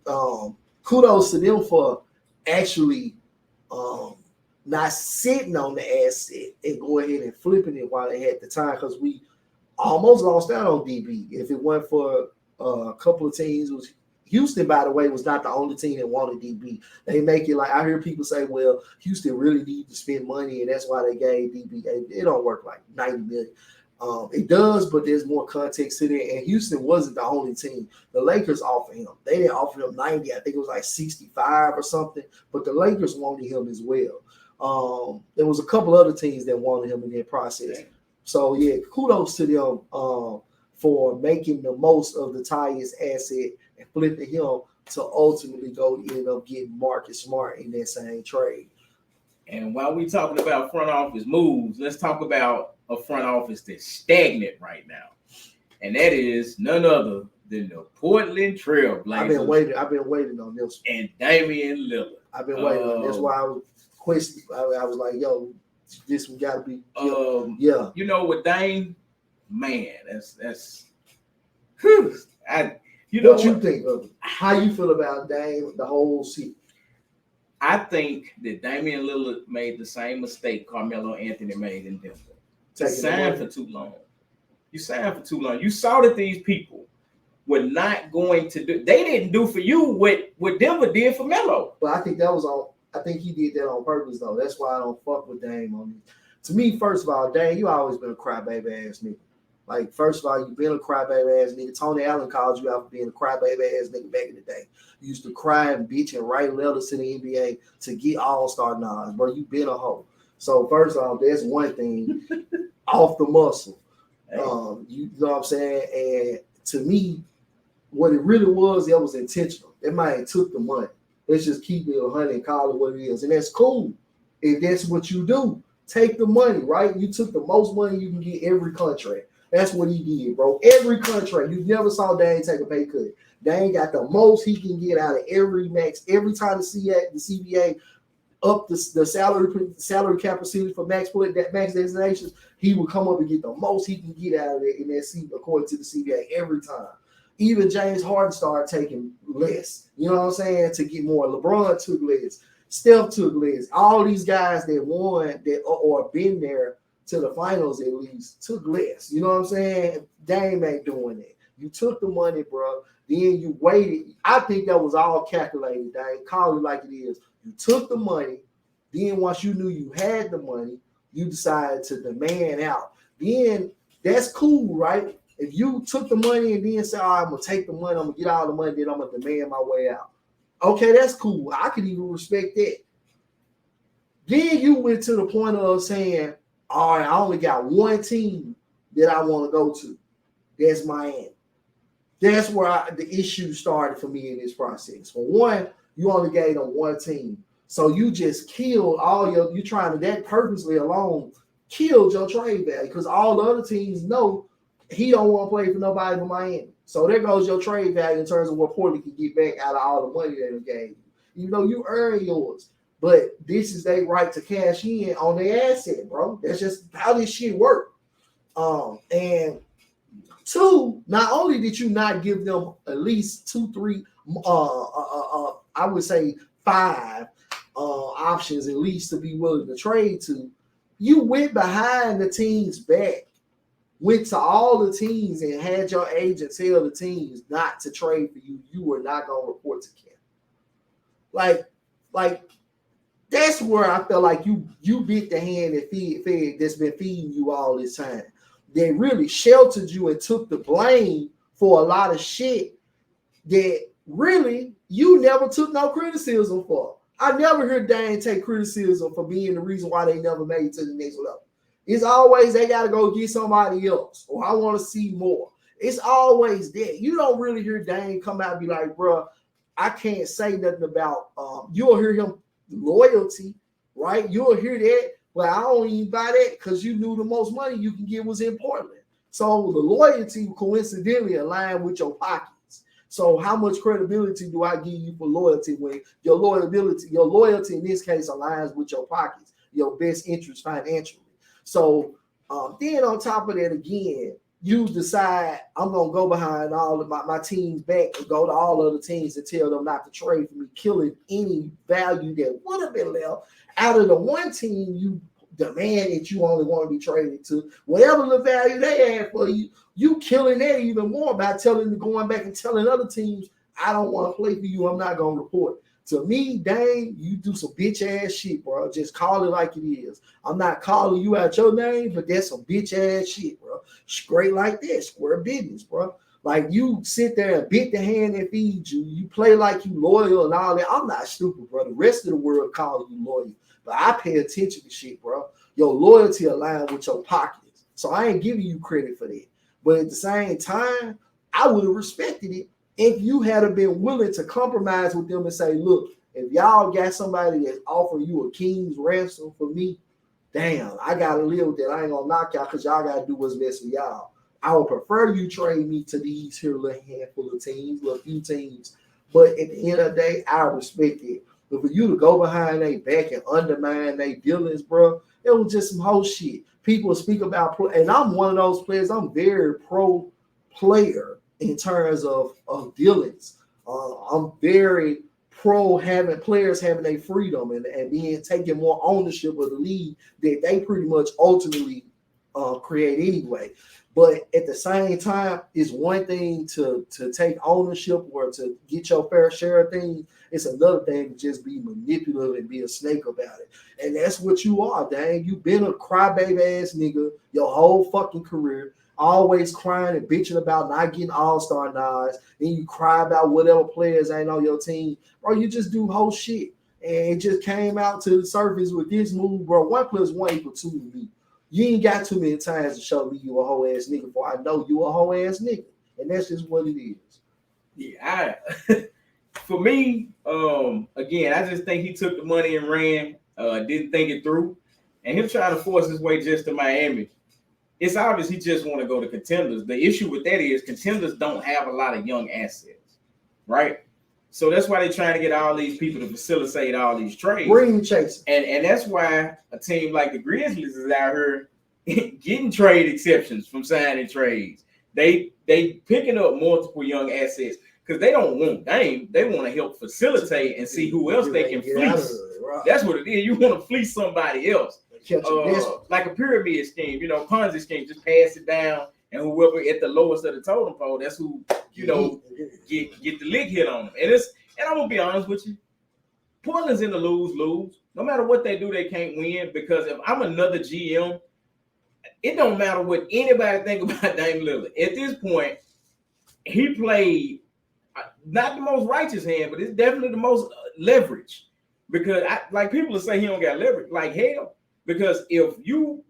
kudos to them for actually not sitting on the asset and go ahead and flipping it while they had the time, because we almost lost out on DB. If it went for a couple of teams, was Houston, by the way, was not the only team that wanted DB. They make it like, I hear people say, well, Houston really need to spend money, and that's why they gave DB. It don't work like $90 million. It does, but there's more context to it. And Houston wasn't the only team. The Lakers offered him. They didn't offer him 90. I think it was like 65 or something. But the Lakers wanted him as well. There was a couple other teams that wanted him in their process. So yeah, kudos to them for making the most of the Tyus asset and flipping him to ultimately go end up getting Marcus Smart in that same trade. And while we're talking about front office moves, let's talk about a front office that's stagnant right now. And that is none other than the Portland Trail Blazers. I've been waiting on this one. And Damian Lillard. I've been waiting on this. That's why I was questioning. I was like, yo, this one gotta be yeah. With Dame, man, that's what you think of it? How you feel about Dame the whole season? I think that Damian Lillard made the same mistake Carmelo Anthony made in Denver. You signed for too long. You saw that these people were not going to do. They didn't do for you what Denver did for Melo. But I think that was on. I think he did that on purpose, though. That's why I don't fuck with Dame on it. To me, first of all, Dame, you always been a crybaby ass nigga. Like, first of all, you've been a crybaby ass nigga. Tony Allen called you out for being a crybaby ass nigga back in the day. You used to cry and bitch and write letters to the NBA to get all-star nods, bro. You been a hoe. So first off, that's one thing off the muscle. You know what I'm saying? And to me, what it really was, it was intentional. That man took the money. Let's just keep it 100 and call it what it is. And that's cool. If that's what you do, take the money, right? You took the most money you can get every contract. That's what he did, bro. Every contract. You never saw Dame take a pay cut. Dame got the most he can get out of every max. Every time the CBA up the salary cap facility for max designations, he would come up and get the most he can get out of it in that seat, according to the CBA, every time. Even James Harden started taking less. You know what I'm saying? To get more. LeBron took less. Steph took less. All these guys that won that or been there to the finals at least took less. You know what I'm saying? Dame ain't doing that. You took the money, bro. Then you waited. I think that was all calculated, Dame. Call it like it is. You took the money. Then once you knew you had the money, you decided to demand out. Then that's cool, right? If you took the money and then said, I'm going to take the money, I'm going to get all the money, then I'm going to demand my way out. Okay, that's cool. I could even respect that. Then you went to the point of saying, all right, I only got one team that I want to go to. That's Miami. That's where the issue started for me in this process. For one, you only gave them one team. So you just killed you trying to, that purposely alone, killed your trade value, because all the other teams know he don't want to play for nobody but Miami. So there goes your trade value in terms of what Portland can get back out of all the money that they gave you. Even though you earn yours. But this is their right to cash in on their asset, bro. That's just how this shit works. And two, not only did you not give them at least 2, 3, I would say 5 options at least to be willing to trade to, you went behind the team's back. Went to all the teams and had your agent tell the teams not to trade for you. You were not going to report to camp. Like that's where I felt like you bit the hand that fed that's been feeding you all this time. They really sheltered you and took the blame for a lot of shit that really you never took no criticism for. I never hear Dame take criticism for being the reason why they never made it to the next level. It's always they got to go get somebody else, or I want to see more. It's always that. You don't really hear Dame come out and be like, bro, I can't say nothing about, you'll hear him loyalty, right? You'll hear that, but I don't even buy that because you knew the most money you can get was in Portland. So the loyalty coincidentally aligned with your pockets. So how much credibility do I give you for loyalty when your loyalty in this case aligns with your pockets, your best interest financially? So then on top of that, again, you decide I'm gonna go behind all of my team's back and go to all other teams and tell them not to trade for me, killing any value that would have been left out of the one team you demand that you only want to be traded to. Whatever the value they have for you, you killing that even more by going back and telling other teams, I don't want to play for you. I'm not gonna report. To me, Dame, you do some bitch ass shit, bro. Just call it like it is. I'm not calling you out your name, but that's some bitch ass shit, bro. Straight like that, square business, bro. Like you sit there and bit the hand that feeds you. You play like you loyal and all that. I'm not stupid, bro. The rest of the world calls you loyal, but I pay attention to shit, bro. Your loyalty aligns with your pockets, so I ain't giving you credit for that. But at the same time, I would have respected it if you had been willing to compromise with them and say, look, if y'all got somebody that's offering you a king's ransom for me, damn, I got to live with that. I ain't going to knock y'all because y'all got to do what's best for y'all. I would prefer you trade me to these here little handful of teams, little few teams. But at the end of the day, I respect it. But for you to go behind their back and undermine their dealings, bro, it was just some whole shit. People speak about, and I'm one of those players, I'm very pro player in terms of dealings. I'm very pro having players having their freedom and being taking more ownership of the league that they pretty much ultimately create anyway. But at the same time, it's one thing to take ownership or to get your fair share of things. It's another thing to just be manipulative and be a snake about it. And that's what you are, dang. You've been a crybaby ass nigga your whole fucking career. Always crying and bitching about not getting all-star nods. Then you cry about whatever players ain't on your team. Bro, you just do whole shit. And it just came out to the surface with this move, bro. 1 + 1 = 2 to me. You ain't got too many times to show me you a whole ass nigga before I know you a whole ass nigga. And that's just what it is. Yeah, for me, again, I just think he took the money and ran, didn't think it through. And him trying to force his way just to Miami. It's obvious he just want to go to contenders. The issue with that is contenders don't have a lot of young assets, right? So that's why they're trying to get all these people to facilitate all these trades. Ring chasing. And that's why a team like the Grizzlies is out here getting trade exceptions from signing trades. They picking up multiple young assets because they don't want Dame. They want to help facilitate and see who else they can fleece. Right. That's what it is. You want to fleece somebody else. Like a pyramid scheme, Ponzi scheme, just pass it down, and whoever at the lowest of the totem pole, that's who get the lick hit on them. And I'm gonna be honest with you, Portland's in the lose. No matter what they do, they can't win because if I'm another GM, it don't matter what anybody think about Dame Lillard. At this point, he played not the most righteous hand, but it's definitely the most leverage because people will say he don't got leverage, like hell. Because if you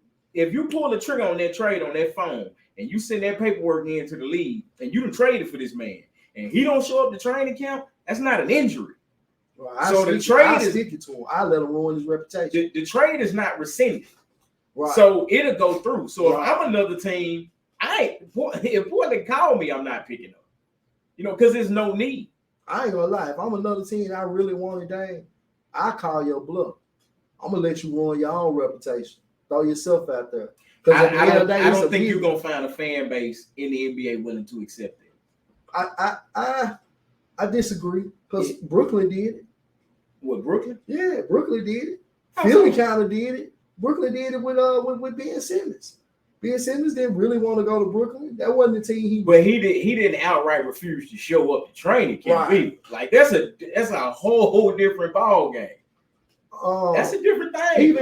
pull the trigger on that trade on that phone and you send that paperwork into the league and you done traded for this man and he don't show up to training camp, that's not an injury. Well, I stick it to him. I let him ruin his reputation. The trade is not rescinded, right? So it'll go through. So if I'm another team, if Portland call me, I'm not picking up. Because there's no need. I ain't gonna lie. If I'm another team, I really wanted Dame, I call your bluff. I'm gonna let you ruin your own reputation. Throw yourself out there. I don't think you're gonna find a fan base in the NBA willing to accept it. I disagree because Brooklyn did it. What, Brooklyn? Yeah, Brooklyn did it. Philly kind of did it. Brooklyn did it with Ben Simmons. Ben Simmons didn't really want to go to Brooklyn. That wasn't the team But he didn't outright refuse to show up to training camp. Right. Like that's a whole different ball game. That's a different thing.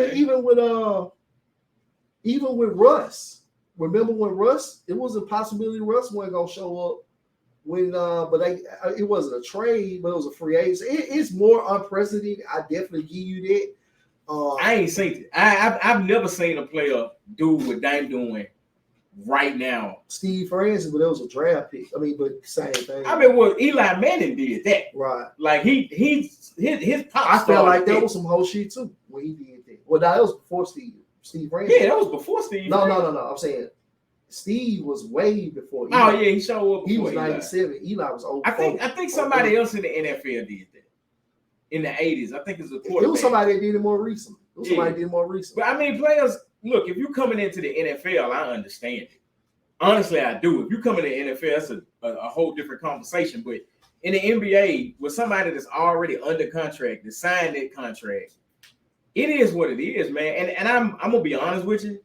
Even with Russ. Remember when Russ? It was a possibility Russ wasn't gonna show up when but it wasn't a trade, but it was a free agent. It's more unprecedented. I definitely give you that. I ain't seen it. I've never seen a player do what Dame doing right now. Steve Francis, but it was a draft pick. I mean, but same thing. I mean, well, Eli Manning did that. Right. Like his pop. I felt like that was some whole shit too when he did that. Well, that was before Steve Francis. Yeah, that was before Steve. No. I'm saying Steve was way before. Eli. Oh yeah, he showed up. He was 97. Eli was old. I think somebody else in the NFL did that in the 80s. I think it's a quarterback. It was somebody that did it more recently. But I mean, players. Look, if you're coming into the NFL, I understand it. Honestly, I do. If you come in the NFL, that's a whole different conversation. But in the NBA, with somebody that's already under contract, that signed that contract, it is what it is, man. And I'm gonna be honest with you.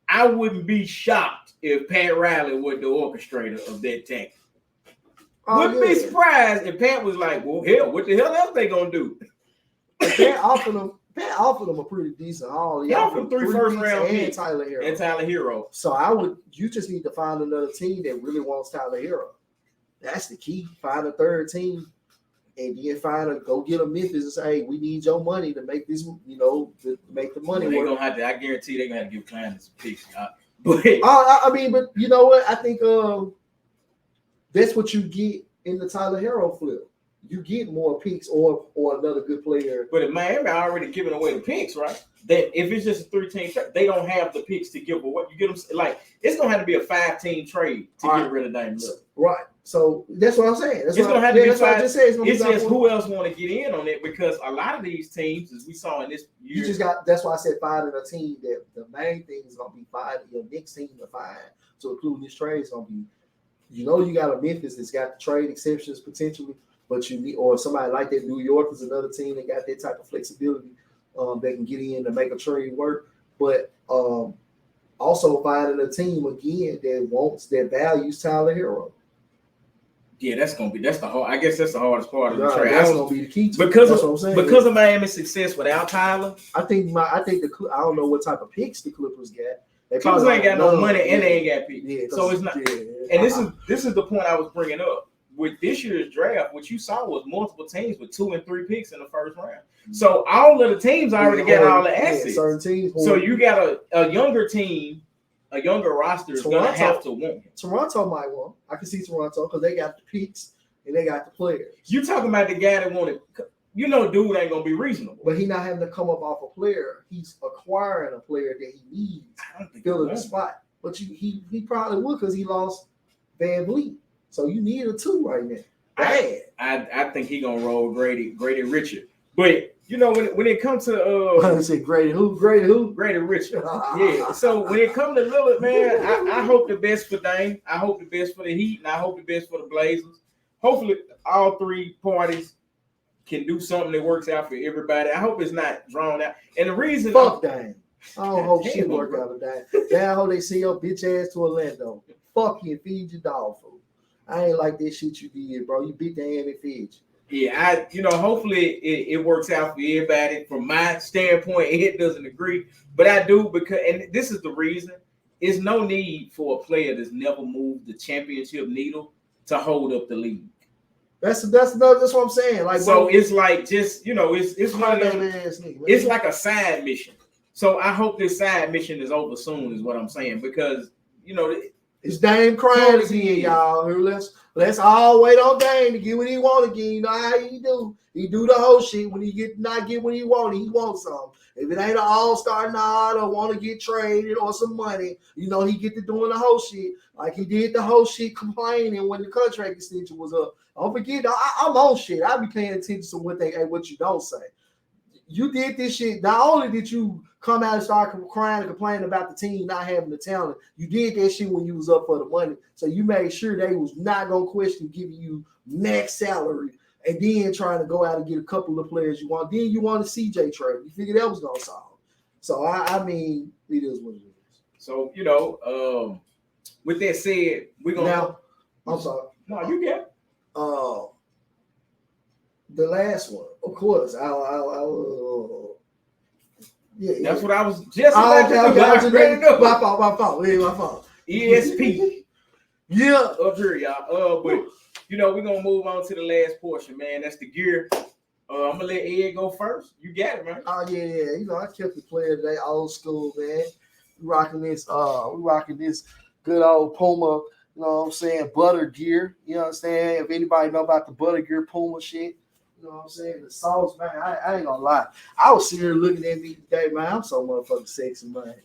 I wouldn't be shocked if Pat Riley was the orchestrator of that tank. Wouldn't be surprised if Pat was like, well, hell, what the hell else they gonna do? Pat offered them a pretty decent haul. He offered 3 first-round picks and Tyler Hero. So you just need to find another team that really wants Tyler Hero. That's the key. Find a third team, and then go get a Memphis and say, hey, we need your money to make this, to make the money. They're gonna have to. I guarantee they're gonna have to give Klein some picks. But you know what? I think that's what you get in the Tyler Hero flip. You get more picks or another good player. But if Miami already giving away the picks, right? That if it's just a 3-team trade, they don't have the picks to give away. You get them like it's gonna have to be a 5-team trade to get rid of Dame Lillard. Right. So that's what I'm saying. It's gonna have to be 5. I just said. It's just who else want to get in on it because a lot of these teams, as we saw in this year, That's why I said finding a team that the main thing is gonna be finding your next team to find. So including this trade is gonna be, you got a Memphis that's got the trade exceptions potentially. But you need, or somebody like that. New York is another team that got that type of flexibility. They can get in to make a trade work. But also finding a team again that values Tyler Hero. Yeah, that's the hard. I guess that's the hardest part of the trade. That's gonna be the key to because that's what I'm saying. Because of Miami's success without Tyler. I don't know what type of picks the Clippers got. They Clippers ain't got no money and they ain't got picks. Yeah, so it's not. Yeah, and this is the point I was bringing up. With this year's draft, what you saw was multiple teams with 2 and 3 picks in the first round. So all of the teams already got all the assets. Certain teams. So you got a younger team, a younger roster is going to have to want him. Toronto might want. I can see Toronto because they got the picks and they got the players. You talking about the guy that wanted, dude ain't going to be reasonable. But he's not having to come up off a player. He's acquiring a player that he needs to fill in the spot. But he probably would because he lost Van Vliet. So you need a 2 right now. I think he gonna roll Grady Richard. But when it comes to I said Grady who? Grady Richard. Yeah. So when it comes to Lillard, man, I hope the best for Dame. I hope the best for the Heat, and I hope the best for the Blazers. Hopefully all 3 parties can do something that works out for everybody. I hope it's not drawn out. And the reason fuck Dame. I don't hope shit work out with Dame. I hope they send your bitch ass to Orlando. Fuck you and feed your dog food. I ain't like that shit you did, bro. You beat the hand and fed you. Yeah, hopefully it works out for everybody. From my standpoint, it doesn't agree, but I do because, and this is the reason, there's no need for a player that's never moved the championship needle to hold up the league. That's what I'm saying. Like, so it's like just it's one of them. It's like a side mission. So I hope this side mission is over soon, is what I'm saying, because it's Dame crying again, y'all. Let's all wait on Dame to get what he want again. You know how he do. He do the whole shit. When he not get what he want, he wants something. If it ain't an all-star nod or want to get traded or some money, he get to doing the whole shit. Like he did the whole shit complaining when the contract extension was up. Don't forget, I'm on shit. I be paying attention to what you don't say. You did this shit. Not only did you come out and start crying and complaining about the team not having the talent, you did that shit when you was up for the money. So you made sure they was not going to question giving you max salary and then trying to go out and get a couple of players you want. Then you want a CJ trade. You figured that was going to solve. So, I mean, it is what it is. So, with that said, we're going to... Now, I'm sorry. No, you get it. The last one, of course. Yeah, that's what I was just about to do. My fault. Yeah, my fault. ESP. Yeah. Up here, y'all. But we're gonna move on to the last portion, man. That's the gear. I'm gonna let Ed go first. You got it, man. Oh yeah. I kept the player today, old school, man. We rocking this good old Puma, you know what I'm saying, butter gear. You know what I'm saying? If anybody know about the butter gear Puma shit, you know what I'm saying? The sauce, man, I ain't gonna lie. I was sitting here looking at me today, man. I'm so motherfucking sexy, man.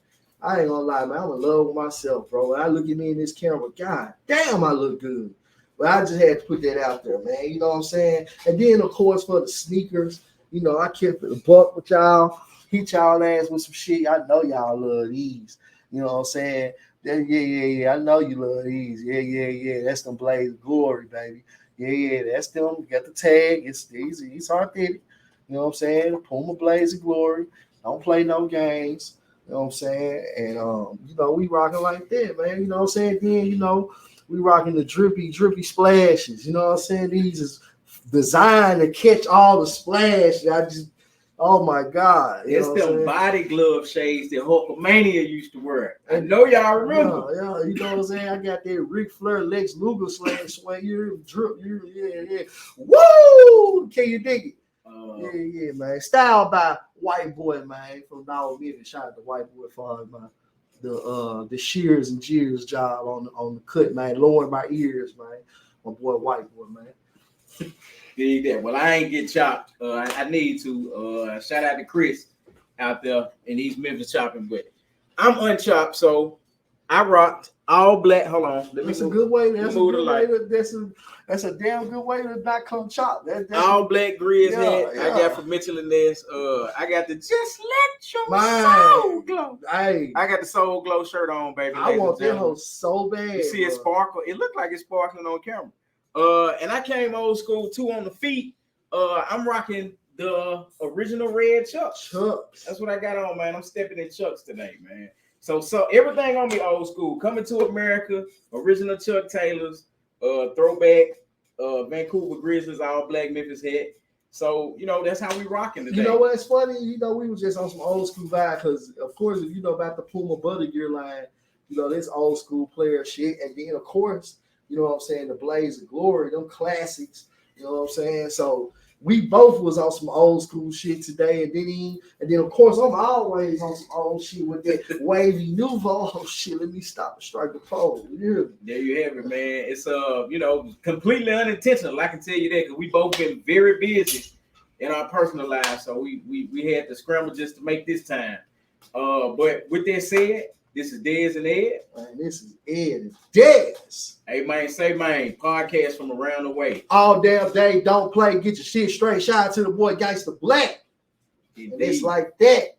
I ain't gonna lie, man. I'm in love with myself, bro. When I look at me in this camera, god damn, I look good. But I just had to put that out there, man. You know what I'm saying? And then, of course, for the sneakers, I kept it a buck with y'all. Hit y'all ass with some shit. I know y'all love these. You know what I'm saying? Yeah. I know you love these. Yeah. That's them Blaze of Glory, baby. Yeah. That's them. You got the tag. It's authentic. You know what I'm saying? Puma Blaze of Glory. Don't play no games. You know what I'm saying? And, we rocking like that, man. You know what I'm saying? Then, we rocking the drippy splashes. You know what I'm saying? These is designed to catch all the splash. Oh my God. It's them body glove shades that Hulkamania used to wear. I know y'all remember. Yeah, you know what I'm saying? I got that Ric Flair Lex Luger sweat. You drip. Yeah. Woo! Can you dig it? Yeah, man. Styled by White Boy, man, from now Memphis. Shout out to White Boy for the shears and jeers job on the cut, man. Lowering my ears, man. My boy White Boy, man. Dig that. Well, I ain't get chopped. I need to. Shout out to Chris out there, and he's Memphis chopping, but I'm unchopped, so I rocked all black. Hold on. That's a good way. That's a damn good way to not come chop. That's all black Grizz hat. I got from Mitchell and Ness. I got the Just Let Your Soul Glow. I got the Soul Glow shirt on, baby. I want that hoe so bad. You see it sparkle? It looked like it's sparkling on camera. And I came old school too on the feet. I'm rocking the original red Chucks. That's what I got on, man. I'm stepping in Chucks today, man. So everything on me old school. Coming to America, original Chuck Taylors, throwback, Vancouver Grizzlies, all black Memphis hat. So, that's how we rocking today. You know what's funny? We were just on some old school vibe because, of course, if you know about the Puma Butter Gear line, this old school player shit. And then, of course, you know what I'm saying, the Blaze of Glory, them classics, you know what I'm saying? So we both was on some old school shit today, and then of course I'm always on some old shit with that wavy nouveau. Oh shit, let me stop and strike the pole. Yeah. There you have it, man. It's completely unintentional. I can tell you that because we both been very busy in our personal lives, so we had to scramble just to make this time. But with that said, this is Dez and Ed. Man, this is Ed and Dez. Hey, man, say, man, podcast from around the way. All damn day, don't play, get your shit straight. Shout out to the boy Gangsta Black. Indeed. And it's like that.